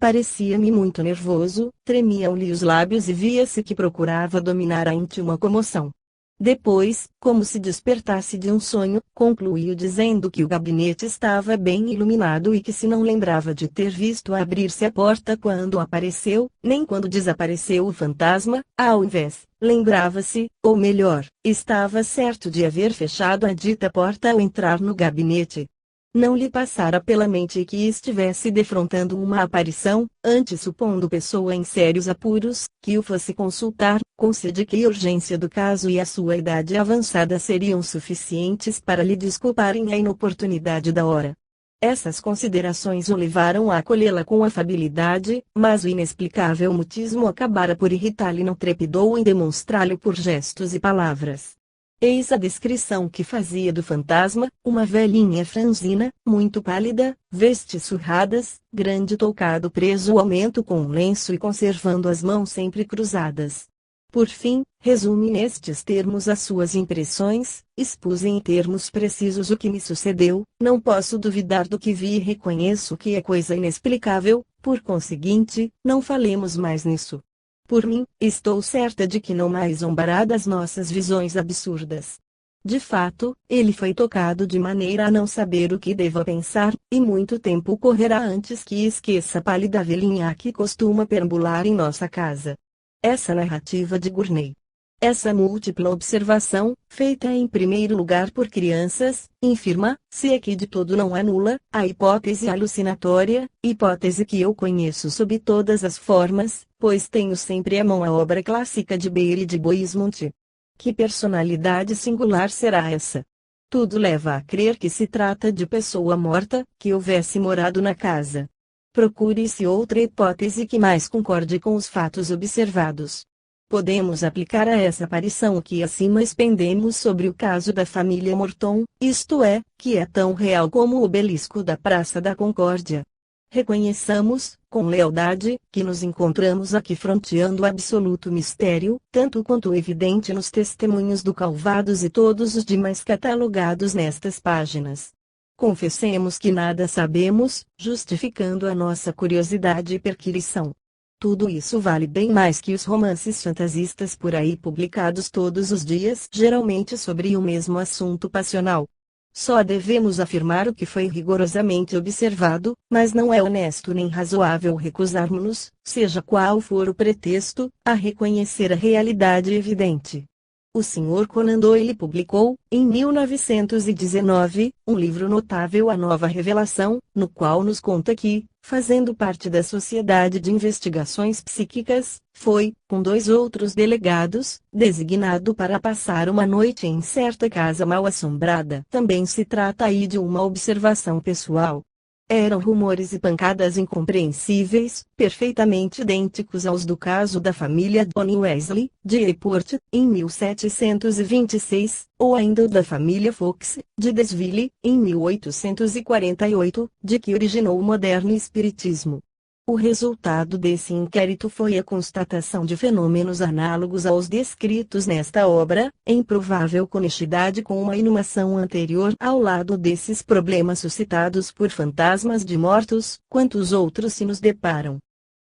Parecia-me muito nervoso, tremiam-lhe os lábios e via-se que procurava dominar a íntima comoção. Depois, como se despertasse de um sonho, concluiu dizendo que o gabinete estava bem iluminado e que se não lembrava de ter visto abrir-se a porta quando apareceu, nem quando desapareceu o fantasma, ao invés, lembrava-se, ou melhor, estava certo de haver fechado a dita porta ao entrar no gabinete. Não lhe passara pela mente que estivesse defrontando uma aparição, antes supondo pessoa em sérios apuros, que o fosse consultar, concede que a urgência do caso e a sua idade avançada seriam suficientes para lhe desculparem a inoportunidade da hora. Essas considerações o levaram a acolhê-la com afabilidade, mas o inexplicável mutismo acabara por irritá-lo e não trepidou em demonstrá-lo por gestos e palavras. Eis a descrição que fazia do fantasma: uma velhinha franzina, muito pálida, vestes surradas, grande toucado preso ao mento com um lenço e conservando as mãos sempre cruzadas. Por fim, resume nestes termos as suas impressões, expus em termos precisos o que me sucedeu, não posso duvidar do que vi e reconheço que é coisa inexplicável, por conseguinte, não falemos mais nisso. Por mim, estou certa de que não mais zombará das nossas visões absurdas. De fato, ele foi tocado de maneira a não saber o que deva pensar, e muito tempo correrá antes que esqueça a pálida velhinha que costuma perambular em nossa casa. Essa narrativa de Gurney. Essa múltipla observação, feita em primeiro lugar por crianças, infirma, se é que de todo não anula, a hipótese alucinatória, hipótese que eu conheço sob todas as formas, pois tenho sempre à mão a obra clássica de Bailey de Boismont. Que personalidade singular será essa? Tudo leva a crer que se trata de pessoa morta, que houvesse morado na casa. Procure-se outra hipótese que mais concorde com os fatos observados. Podemos aplicar a essa aparição o que acima expendemos sobre o caso da família Morton, isto é, que é tão real como o obelisco da Praça da Concórdia. Reconheçamos, com lealdade, que nos encontramos aqui fronteando o absoluto mistério, tanto quanto evidente nos testemunhos do Calvados e todos os demais catalogados nestas páginas. Confessemos que nada sabemos, justificando a nossa curiosidade e perquirição. Tudo isso vale bem mais que os romances fantasistas por aí publicados todos os dias, geralmente sobre o mesmo assunto passional. Só devemos afirmar o que foi rigorosamente observado, mas não é honesto nem razoável recusarmos-nos, seja qual for o pretexto, a reconhecer a realidade evidente. O Sr. Conan Doyle publicou, em 1919, um livro notável, A Nova Revelação, no qual nos conta que, fazendo parte da Sociedade de Investigações Psíquicas, foi, com 2 outros delegados, designado para passar uma noite em certa casa mal assombrada. Também se trata aí de uma observação pessoal. Eram rumores e pancadas incompreensíveis, perfeitamente idênticos aos do caso da família Donny Wesley, de Eport, em 1726, ou ainda o da família Fox, de Desville, em 1848, de que originou o moderno espiritismo. O resultado desse inquérito foi a constatação de fenômenos análogos aos descritos nesta obra, em provável conexidade com uma inumação anterior ao lado desses problemas suscitados por fantasmas de mortos, quantos outros se nos deparam.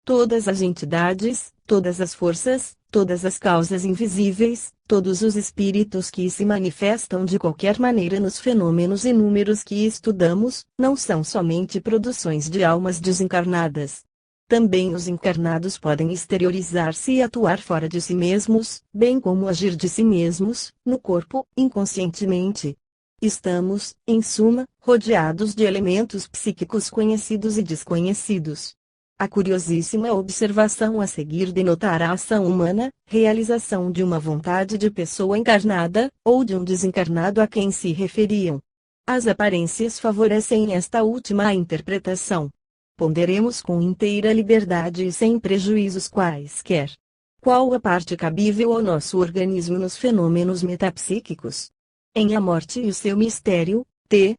Todas as entidades, todas as forças, todas as causas invisíveis, todos os espíritos que se manifestam de qualquer maneira nos fenômenos inúmeros que estudamos, não são somente produções de almas desencarnadas. Também os encarnados podem exteriorizar-se e atuar fora de si mesmos, bem como agir de si mesmos, no corpo, inconscientemente. Estamos, em suma, rodeados de elementos psíquicos conhecidos e desconhecidos. A curiosíssima observação a seguir denotará a ação humana, realização de uma vontade de pessoa encarnada, ou de um desencarnado a quem se referiam. As aparências favorecem esta última interpretação. Ponderemos com inteira liberdade e sem prejuízos quaisquer. Qual a parte cabível ao nosso organismo nos fenômenos metapsíquicos? Em A Morte e o Seu Mistério, T.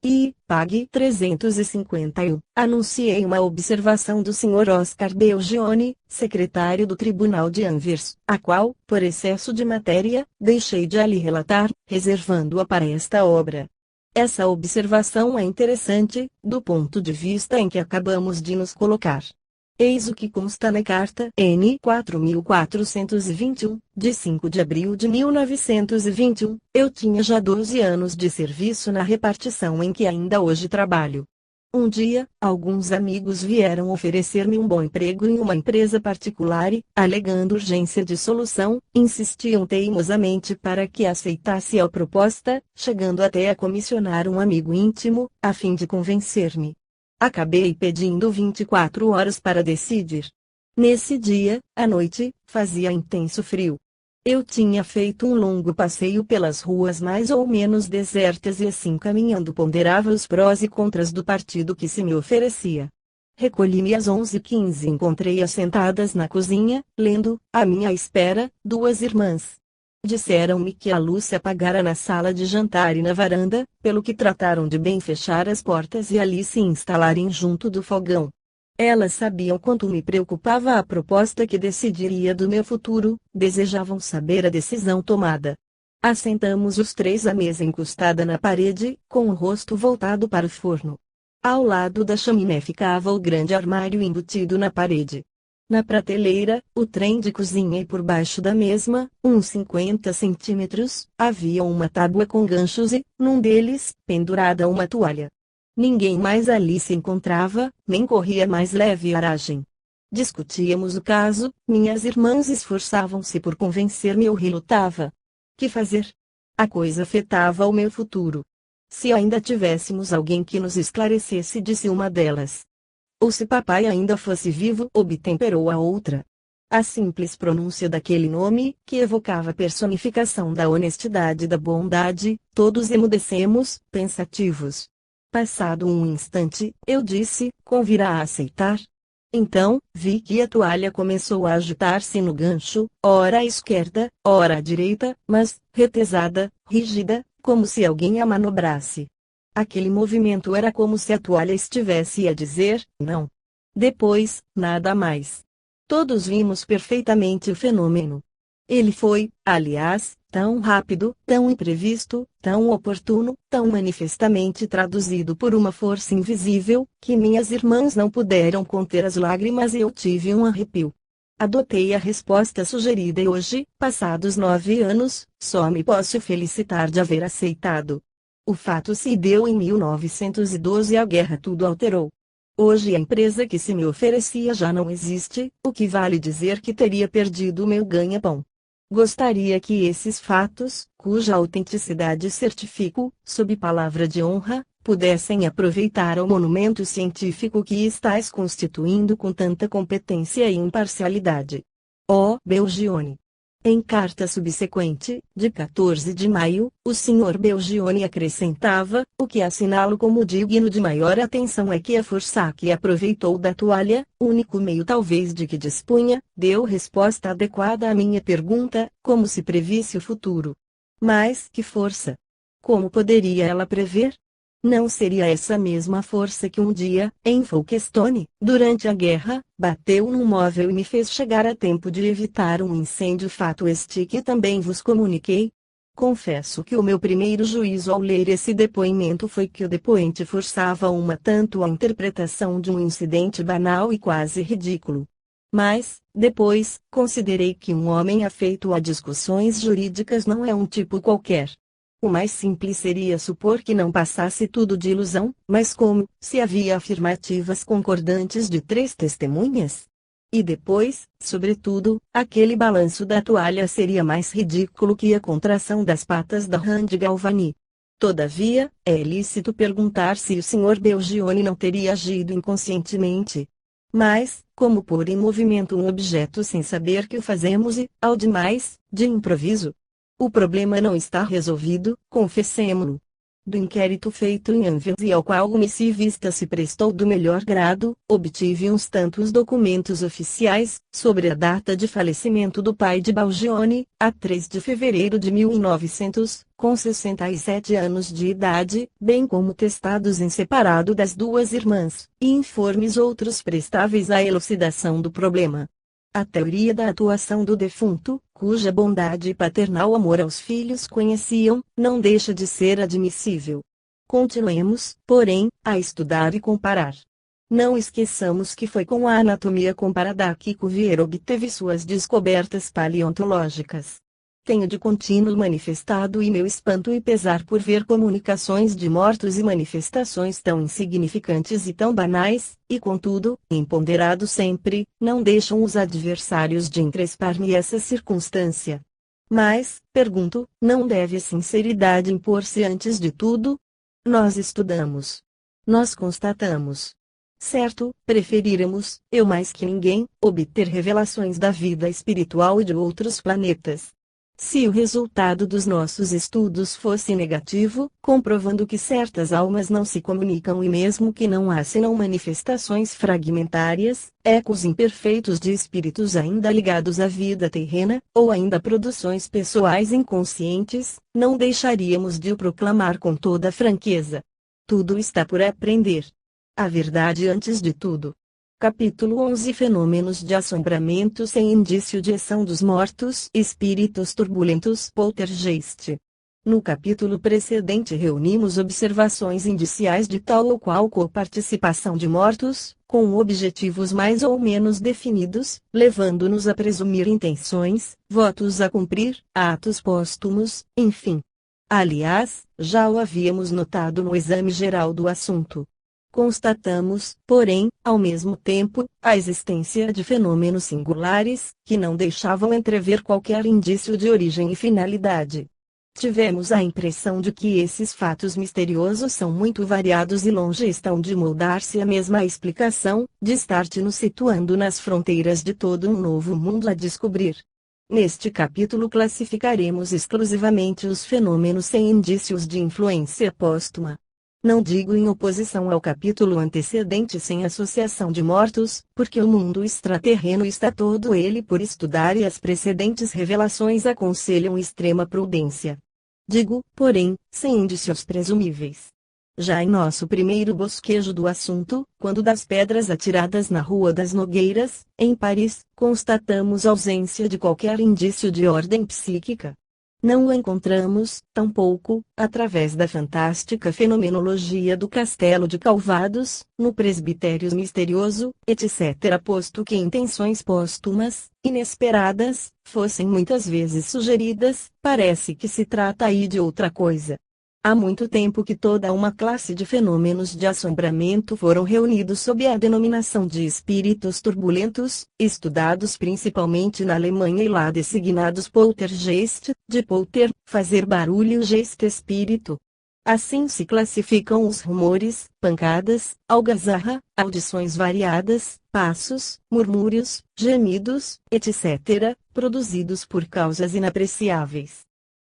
I. Pag 351, anunciei uma observação do Sr. Oscar Belgione, secretário do Tribunal de Anvers, a qual, por excesso de matéria, deixei de ali relatar, reservando-a para esta obra. Essa observação é interessante, do ponto de vista em que acabamos de nos colocar. Eis o que consta na carta N. 4421, de 5 de abril de 1921. Eu tinha já 12 anos de serviço na repartição em que ainda hoje trabalho. Um dia, alguns amigos vieram oferecer-me um bom emprego em uma empresa particular e, alegando urgência de solução, insistiam teimosamente para que aceitasse a proposta, chegando até a comissionar um amigo íntimo, a fim de convencer-me. Acabei pedindo 24 horas para decidir. Nesse dia, à noite, fazia intenso frio. Eu tinha feito um longo passeio pelas ruas mais ou menos desertas e assim caminhando ponderava os prós e contras do partido que se me oferecia. Recolhi-me às 11h15 e encontrei-as sentadas na cozinha, lendo, à minha espera, duas irmãs. Disseram-me que a luz se apagara na sala de jantar e na varanda, pelo que trataram de bem fechar as portas e ali se instalarem junto do fogão. Elas sabiam quanto me preocupava a proposta que decidiria do meu futuro, desejavam saber a decisão tomada. Assentamos os três à mesa encostada na parede, com o rosto voltado para o forno. Ao lado da chaminé ficava o grande armário embutido na parede. Na prateleira, o trem de cozinha e por baixo da mesma, uns 50 centímetros, havia uma tábua com ganchos e, num deles, pendurada uma toalha. Ninguém mais ali se encontrava, nem corria mais leve aragem. Discutíamos o caso, minhas irmãs esforçavam-se por convencer-me, eu relutava. Que fazer? A coisa afetava o meu futuro. Se ainda tivéssemos alguém que nos esclarecesse, disse uma delas. Ou se papai ainda fosse vivo, obtemperou a outra. A simples pronúncia daquele nome, que evocava a personificação da honestidade e da bondade, todos emudecemos, pensativos. Passado um instante, eu disse, convirá a aceitar? Então, vi que a toalha começou a agitar-se no gancho, ora à esquerda, ora à direita, mas, retesada, rígida, como se alguém a manobrasse. Aquele movimento era como se a toalha estivesse a dizer, não. Depois, nada mais. Todos vimos perfeitamente o fenômeno. Ele foi, aliás, tão rápido, tão imprevisto, tão oportuno, tão manifestamente traduzido por uma força invisível, que minhas irmãs não puderam conter as lágrimas e eu tive um arrepio. Adotei a resposta sugerida e hoje, passados 9 anos, só me posso felicitar de haver aceitado. O fato se deu em 1912 e a guerra tudo alterou. Hoje a empresa que se me oferecia já não existe, o que vale dizer que teria perdido o meu ganha-pão. Gostaria que esses fatos, cuja autenticidade certifico, sob palavra de honra, pudessem aproveitar o monumento científico que estás constituindo com tanta competência e imparcialidade. Ó Belgione. Em carta subsequente, de 14 de maio, o Sr. Belgione acrescentava, o que assinalo como digno de maior atenção é que a força que aproveitou da toalha, único meio talvez de que dispunha, deu resposta adequada à minha pergunta, como se previsse o futuro. Mas que força? Como poderia ela prever? Não seria essa mesma força que um dia, em Folkestone, durante a guerra, bateu num móvel e me fez chegar a tempo de evitar um incêndio, fato este que também vos comuniquei? Confesso que o meu primeiro juízo ao ler esse depoimento foi que o depoente forçava uma tanto a interpretação de um incidente banal e quase ridículo. Mas, depois, considerei que um homem afeito a discussões jurídicas não é um tipo qualquer. O mais simples seria supor que não passasse tudo de ilusão, mas como, se havia afirmativas concordantes de 3 testemunhas? E depois, sobretudo, aquele balanço da toalha seria mais ridículo que a contração das patas da rã de Galvani. Todavia, é lícito perguntar se o Sr. Belgione não teria agido inconscientemente. Mas, como pôr em movimento um objeto sem saber que o fazemos e, ao demais, de improviso? O problema não está resolvido, confessemo-lo. Do inquérito feito em Anvers e ao qual o missivista se prestou do melhor grado, obtive uns tantos documentos oficiais, sobre a data de falecimento do pai de Balgione, a 3 de fevereiro de 1900, com 67 anos de idade, bem como testados em separado das duas irmãs, e informes outros prestáveis à elucidação do problema. A teoria da atuação do defunto, cuja bondade e paternal amor aos filhos conheciam, não deixa de ser admissível. Continuemos, porém, a estudar e comparar. Não esqueçamos que foi com a anatomia comparada que Cuvier obteve suas descobertas paleontológicas. Tenho de contínuo manifestado meu espanto e pesar por ver comunicações de mortos e manifestações tão insignificantes e tão banais, e contudo, imponderado sempre, não deixam os adversários de encrespar-me essa circunstância. Mas, pergunto, não deve a sinceridade impor-se antes de tudo? Nós estudamos. Nós constatamos. Certo, preferiremos, eu mais que ninguém, obter revelações da vida espiritual e de outros planetas. Se o resultado dos nossos estudos fosse negativo, comprovando que certas almas não se comunicam e mesmo que não há senão manifestações fragmentárias, ecos imperfeitos de espíritos ainda ligados à vida terrena, ou ainda produções pessoais inconscientes, não deixaríamos de o proclamar com toda franqueza. Tudo está por aprender. A verdade antes de tudo. Capítulo 11 Fenômenos de assombramento sem indício de ação dos mortos, espíritos turbulentos, poltergeist. No capítulo precedente reunimos observações indiciais de tal ou qual coparticipação de mortos, com objetivos mais ou menos definidos, levando-nos a presumir intenções, votos a cumprir, atos póstumos, enfim. Aliás, já o havíamos notado no exame geral do assunto. Constatamos, porém, ao mesmo tempo, a existência de fenômenos singulares, que não deixavam entrever qualquer indício de origem e finalidade. Tivemos a impressão de que esses fatos misteriosos são muito variados e longe estão de moldar-se a mesma explicação, de estar-nos situando nas fronteiras de todo um novo mundo a descobrir. Neste capítulo classificaremos exclusivamente os fenômenos sem indícios de influência póstuma. Não digo em oposição ao capítulo antecedente sem associação de mortos, porque o mundo extraterreno está todo ele por estudar e as precedentes revelações aconselham extrema prudência. Digo, porém, sem indícios presumíveis. Já em nosso primeiro bosquejo do assunto, quando das pedras atiradas na Rua das Nogueiras, em Paris, constatamos ausência de qualquer indício de ordem psíquica. Não o encontramos, tampouco, através da fantástica fenomenologia do Castelo de Calvados, no presbitério misterioso, etc. Posto que intenções póstumas, inesperadas, fossem muitas vezes sugeridas, parece que se trata aí de outra coisa. Há muito tempo que toda uma classe de fenômenos de assombramento foram reunidos sob a denominação de espíritos turbulentos, estudados principalmente na Alemanha e lá designados poltergeist, de polter, fazer barulho, geist, espírito. Assim se classificam os rumores, pancadas, algazarra, audições variadas, passos, murmúrios, gemidos, etc., produzidos por causas inapreciáveis.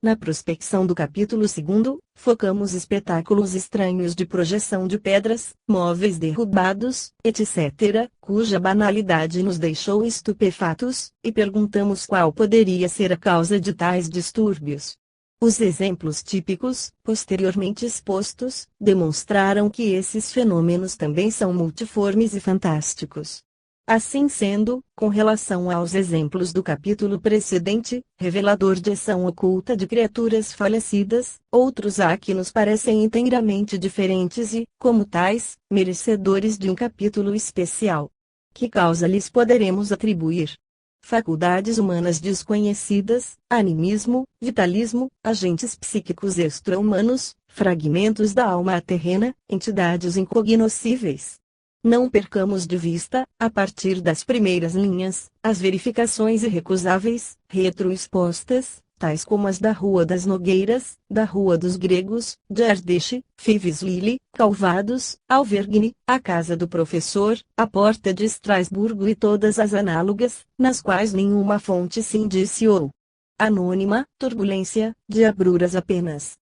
Na prospecção do capítulo 2, focamos espetáculos estranhos de projeção de pedras, móveis derrubados, etc., cuja banalidade nos deixou estupefatos, e perguntamos qual poderia ser a causa de tais distúrbios. Os exemplos típicos, posteriormente expostos, demonstraram que esses fenômenos também são multiformes e fantásticos. Assim sendo, com relação aos exemplos do capítulo precedente, revelador de ação oculta de criaturas falecidas, outros há que nos parecem inteiramente diferentes e, como tais, merecedores de um capítulo especial. Que causa lhes poderemos atribuir? Faculdades humanas desconhecidas, animismo, vitalismo, agentes psíquicos extra-humanos, fragmentos da alma terrena, entidades incognoscíveis. Não percamos de vista, a partir das primeiras linhas, as verificações irrecusáveis, retroexpostas, tais como as da Rua das Nogueiras, da Rua dos Gregos, de Ardèche, Fives-Lille, Calvados, Alvergne, a Casa do Professor, a Porta de Estrasburgo e todas as análogas, nas quais nenhuma fonte se indiciou. Anônima, turbulência, diabruras apenas.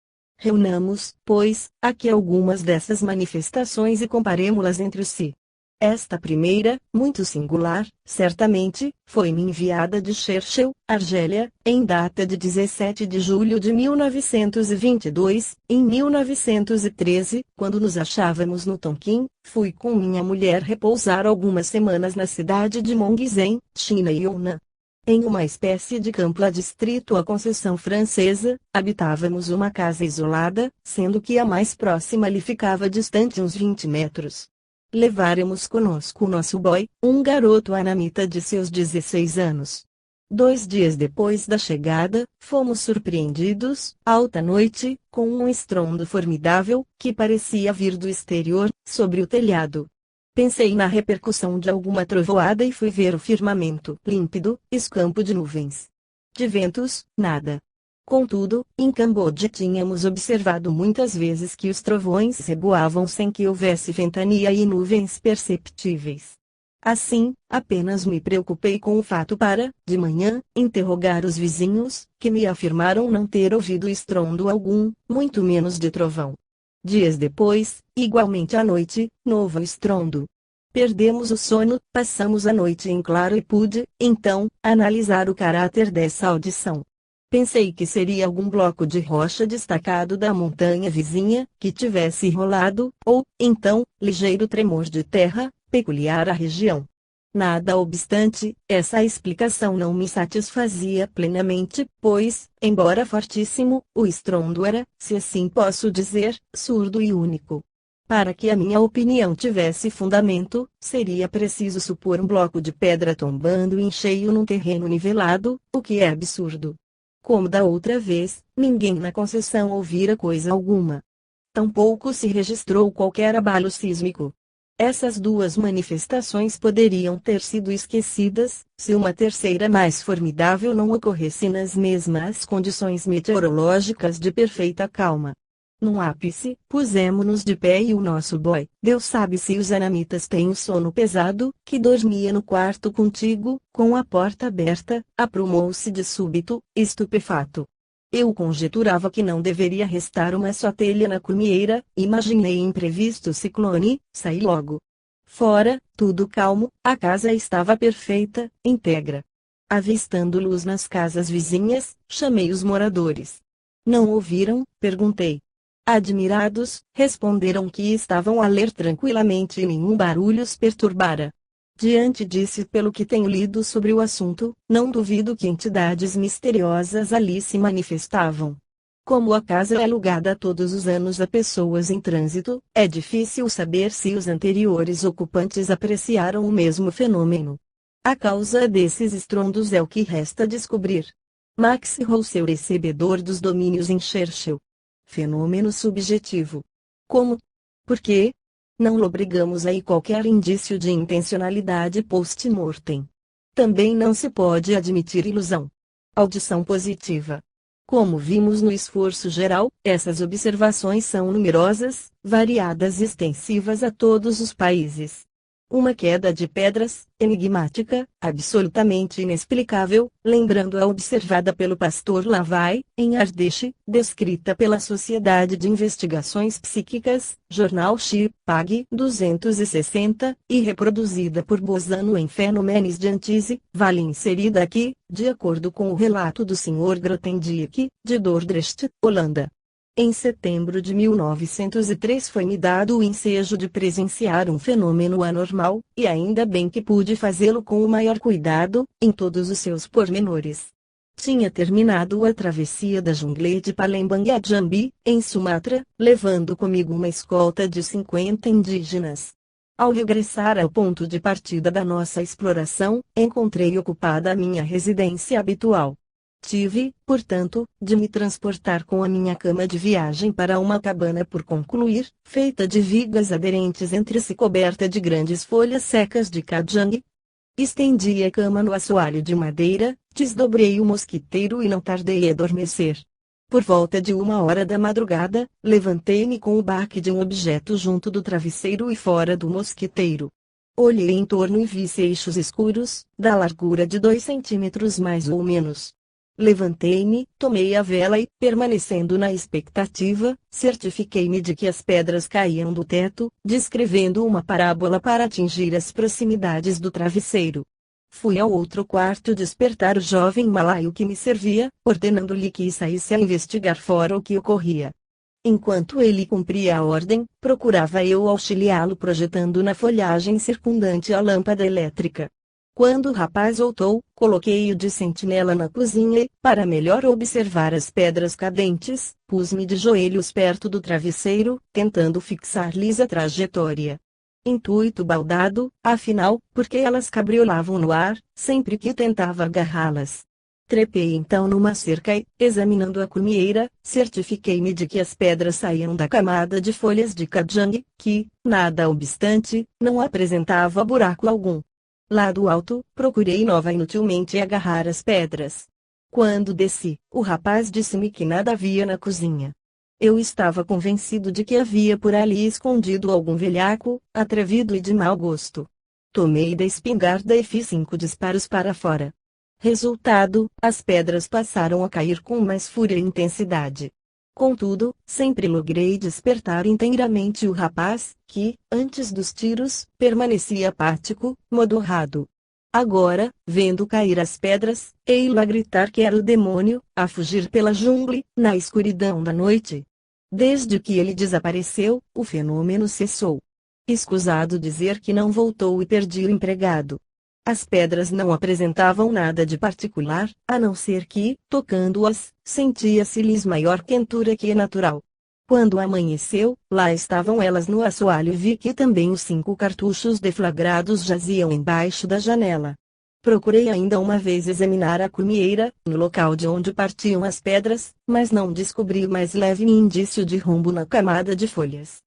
Reunamos, pois, aqui algumas dessas manifestações e comparemo-las entre si. Esta primeira, muito singular, certamente, foi-me enviada de Cherchell, Argélia, em data de 17 de julho de 1922, em 1913, quando nos achávamos no Tonkin, fui com minha mulher repousar algumas semanas na cidade de Mongizhen, China e Yunnan. Em uma espécie de campo adstrito à Conceição Francesa, habitávamos uma casa isolada, sendo que a mais próxima lhe ficava distante uns 20 metros. Leváramos conosco o nosso boy, um garoto anamita de seus 16 anos. 2 dias depois da chegada, fomos surpreendidos, alta noite, com um estrondo formidável, que parecia vir do exterior, sobre o telhado. Pensei na repercussão de alguma trovoada e fui ver o firmamento límpido, escampo de nuvens. De ventos, nada. Contudo, em Camboja tínhamos observado muitas vezes que os trovões reboavam sem que houvesse ventania e nuvens perceptíveis. Assim, apenas me preocupei com o fato para, de manhã, interrogar os vizinhos, que me afirmaram não ter ouvido estrondo algum, muito menos de trovão. Dias depois, igualmente à noite, novo estrondo. Perdemos o sono, passamos a noite em claro e pude, então, analisar o caráter dessa audição. Pensei que seria algum bloco de rocha destacado da montanha vizinha, que tivesse rolado, ou, então, ligeiro tremor de terra, peculiar à região. Nada obstante, essa explicação não me satisfazia plenamente, pois, embora fortíssimo, o estrondo era, se assim posso dizer, surdo e único. Para que a minha opinião tivesse fundamento, seria preciso supor um bloco de pedra tombando em cheio num terreno nivelado, o que é absurdo. Como da outra vez, ninguém na Conceição ouvira coisa alguma. Tampouco se registrou qualquer abalo sísmico. Essas duas manifestações poderiam ter sido esquecidas, se uma terceira mais formidável não ocorresse nas mesmas condições meteorológicas de perfeita calma. Num ápice, pusemo-nos de pé e o nosso boy, Deus sabe se os anamitas têm o sono pesado, que dormia no quarto contigo, com a porta aberta, aprumou-se de súbito, estupefato. Eu conjeturava que não deveria restar uma só telha na cumieira, imaginei imprevisto ciclone, saí logo. Fora, tudo calmo, a casa estava perfeita, íntegra. Avistando luz nas casas vizinhas, chamei os moradores. Não ouviram? Perguntei. Admirados, responderam que estavam a ler tranquilamente e nenhum barulho os perturbara. Diante disso, pelo que tenho lido sobre o assunto, não duvido que entidades misteriosas ali se manifestavam. Como a casa é alugada todos os anos a pessoas em trânsito, é difícil saber se os anteriores ocupantes apreciaram o mesmo fenômeno. A causa desses estrondos é o que resta descobrir. Max Roussel, recebedor dos domínios em Cherchell. Fenômeno subjetivo. Como? Por quê? Não lobrigamos aí qualquer indício de intencionalidade post-mortem. Também não se pode admitir ilusão. Audição positiva. Como vimos no esforço geral, essas observações são numerosas, variadas e extensivas a todos os países. Uma queda de pedras, enigmática, absolutamente inexplicável, lembrando a observada pelo pastor Lavai, em Ardèche, descrita pela Sociedade de Investigações Psíquicas, Jornal Chi, Pag 260, e reproduzida por Bosano em Fenômenos de Antise, vale inserida aqui, de acordo com o relato do Sr. Grothendieck, de Dordrecht, Holanda. Em setembro de 1903 foi-me dado o ensejo de presenciar um fenômeno anormal, e ainda bem que pude fazê-lo com o maior cuidado, em todos os seus pormenores. Tinha terminado a travessia da jungle de Palembang a Jambi, em Sumatra, levando comigo uma escolta de 50 indígenas. Ao regressar ao ponto de partida da nossa exploração, encontrei ocupada a minha residência habitual. Tive, portanto, de me transportar com a minha cama de viagem para uma cabana por concluir, feita de vigas aderentes entre si coberta de grandes folhas secas de cajang. Estendi a cama no assoalho de madeira, desdobrei o mosquiteiro e não tardei a adormecer. Por volta de 1 hora da madrugada, levantei-me com o baque de um objeto junto do travesseiro e fora do mosquiteiro. Olhei em torno e vi seixos escuros, da largura de 2 centímetros mais ou menos. Levantei-me, tomei a vela e, permanecendo na expectativa, certifiquei-me de que as pedras caíam do teto, descrevendo uma parábola para atingir as proximidades do travesseiro. Fui ao outro quarto despertar o jovem malaio que me servia, ordenando-lhe que saísse a investigar fora o que ocorria. Enquanto ele cumpria a ordem, procurava eu auxiliá-lo projetando na folhagem circundante a lâmpada elétrica. Quando o rapaz voltou, coloquei-o de sentinela na cozinha e, para melhor observar as pedras cadentes, pus-me de joelhos perto do travesseiro, tentando fixar-lhes a trajetória. Intuito baldado, afinal, porque elas cabriolavam no ar, sempre que tentava agarrá-las. Trepei então numa cerca e, examinando a cumieira, certifiquei-me de que as pedras saíam da camada de folhas de cajang, que, nada obstante, não apresentava buraco algum. Lá do alto, procurei inutilmente agarrar as pedras. Quando desci, o rapaz disse-me que nada havia na cozinha. Eu estava convencido de que havia por ali escondido algum velhaco, atrevido e de mau gosto. Tomei da espingarda e fiz 5 disparos para fora. Resultado, as pedras passaram a cair com mais fúria e intensidade. Contudo, sempre logrei despertar inteiramente o rapaz, que, antes dos tiros, permanecia apático, modorrado. Agora, vendo cair as pedras, ei-lo a gritar que era o demônio, a fugir pela jungle, na escuridão da noite. Desde que ele desapareceu, o fenômeno cessou. Escusado dizer que não voltou e perdi o empregado. As pedras não apresentavam nada de particular, a não ser que, tocando-as, sentia-se-lhes maior quentura que é natural. Quando amanheceu, lá estavam elas no assoalho e vi que também os 5 cartuchos deflagrados jaziam embaixo da janela. Procurei ainda uma vez examinar a cumieira, no local de onde partiam as pedras, mas não descobri o mais leve indício de rumbo na camada de folhas.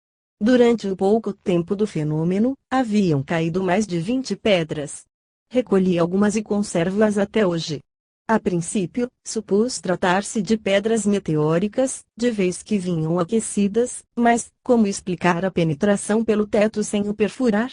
Durante o pouco tempo do fenômeno, haviam caído mais de 20 pedras. Recolhi algumas e conservo-as até hoje. A princípio, supus tratar-se de pedras meteóricas, de vez que vinham aquecidas, mas, como explicar a penetração pelo teto sem o perfurar?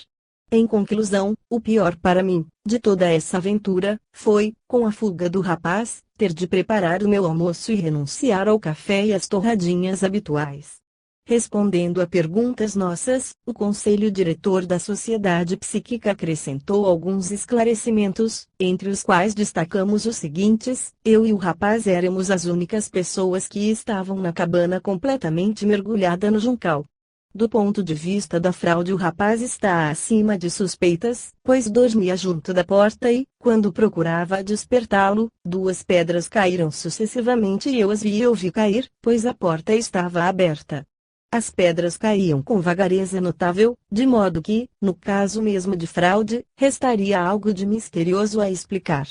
Em conclusão, o pior para mim, de toda essa aventura, foi, com a fuga do rapaz, ter de preparar o meu almoço e renunciar ao café e às torradinhas habituais. Respondendo a perguntas nossas, o conselho diretor da Sociedade Psíquica acrescentou alguns esclarecimentos, entre os quais destacamos os seguintes: eu e o rapaz éramos as únicas pessoas que estavam na cabana completamente mergulhada no juncal. Do ponto de vista da fraude, o rapaz está acima de suspeitas, pois dormia junto da porta e, quando procurava despertá-lo, 2 pedras caíram sucessivamente e eu as vi e ouvi cair, pois a porta estava aberta. As pedras caíam com vagareza notável, de modo que, no caso mesmo de fraude, restaria algo de misterioso a explicar.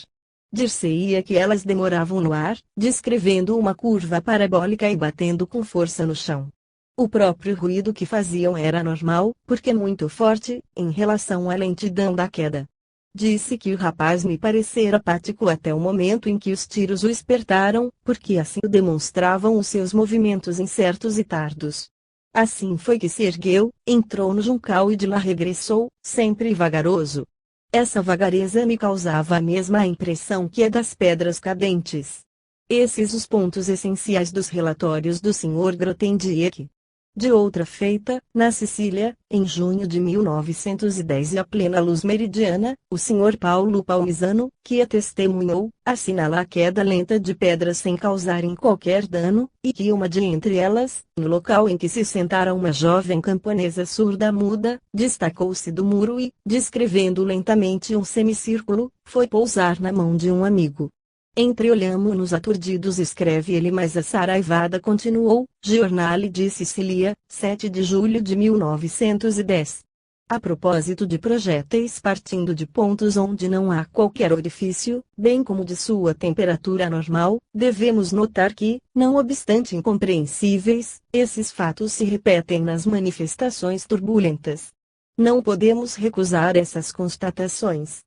Dir-se-ia que elas demoravam no ar, descrevendo uma curva parabólica e batendo com força no chão. O próprio ruído que faziam era normal, porque muito forte, em relação à lentidão da queda. Disse que o rapaz me parecera apático até o momento em que os tiros o espertaram, porque assim o demonstravam os seus movimentos incertos e tardos. Assim foi que se ergueu, entrou no juncal e de lá regressou, sempre vagaroso. Essa vagareza me causava a mesma impressão que a das pedras cadentes. Esses os pontos essenciais dos relatórios do Sr. Grothendieck. De outra feita, na Sicília, em junho de 1910 e à plena luz meridiana, o Sr. Paulo Palmisano, que a testemunhou, assinala a queda lenta de pedras sem causarem qualquer dano, e que uma de entre elas, no local em que se sentara uma jovem camponesa surda-muda, destacou-se do muro e, descrevendo lentamente um semicírculo, foi pousar na mão de um amigo. Entreolhamo-nos aturdidos, escreve ele, mas a saraivada continuou. Giornale di Sicilia, 7 de julho de 1910. A propósito de projéteis partindo de pontos onde não há qualquer orifício, bem como de sua temperatura normal, devemos notar que, não obstante incompreensíveis, esses fatos se repetem nas manifestações turbulentas. Não podemos recusar essas constatações.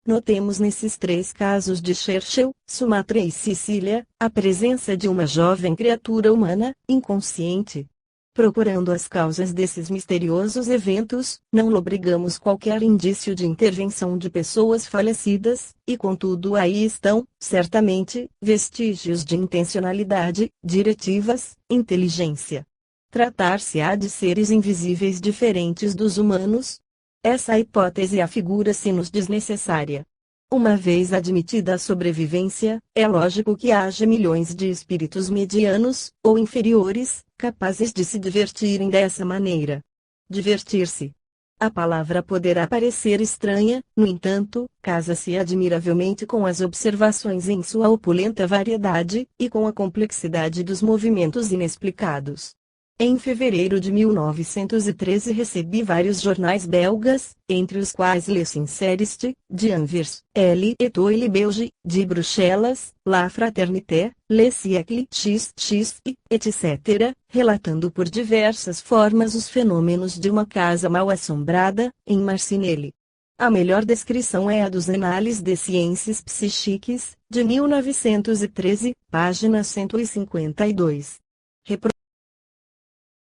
Notemos nesses 3 casos de Churchill, Sumatra e Sicília, a presença de uma jovem criatura humana, inconsciente. Procurando as causas desses misteriosos eventos, não lobrigamos qualquer indício de intervenção de pessoas falecidas, e contudo aí estão, certamente, vestígios de intencionalidade, diretivas, inteligência. Tratar-se-á de seres invisíveis diferentes dos humanos? Essa hipótese afigura-se-nos desnecessária. Uma vez admitida a sobrevivência, é lógico que haja milhões de espíritos medianos, ou inferiores, capazes de se divertirem dessa maneira. Divertir-se. A palavra poderá parecer estranha, no entanto, casa-se admiravelmente com as observações em sua opulenta variedade, e com a complexidade dos movimentos inexplicados. Em fevereiro de 1913 recebi vários jornais belgas, entre os quais Le Sincériste, de Anvers, L. Étoile Belge, de Bruxelas, La Fraternité, Le Siècle XX, etc., relatando por diversas formas os fenômenos de uma casa mal assombrada, em Marcinelle. A melhor descrição é a dos Annales des Sciences Psychiques, de 1913, página 152.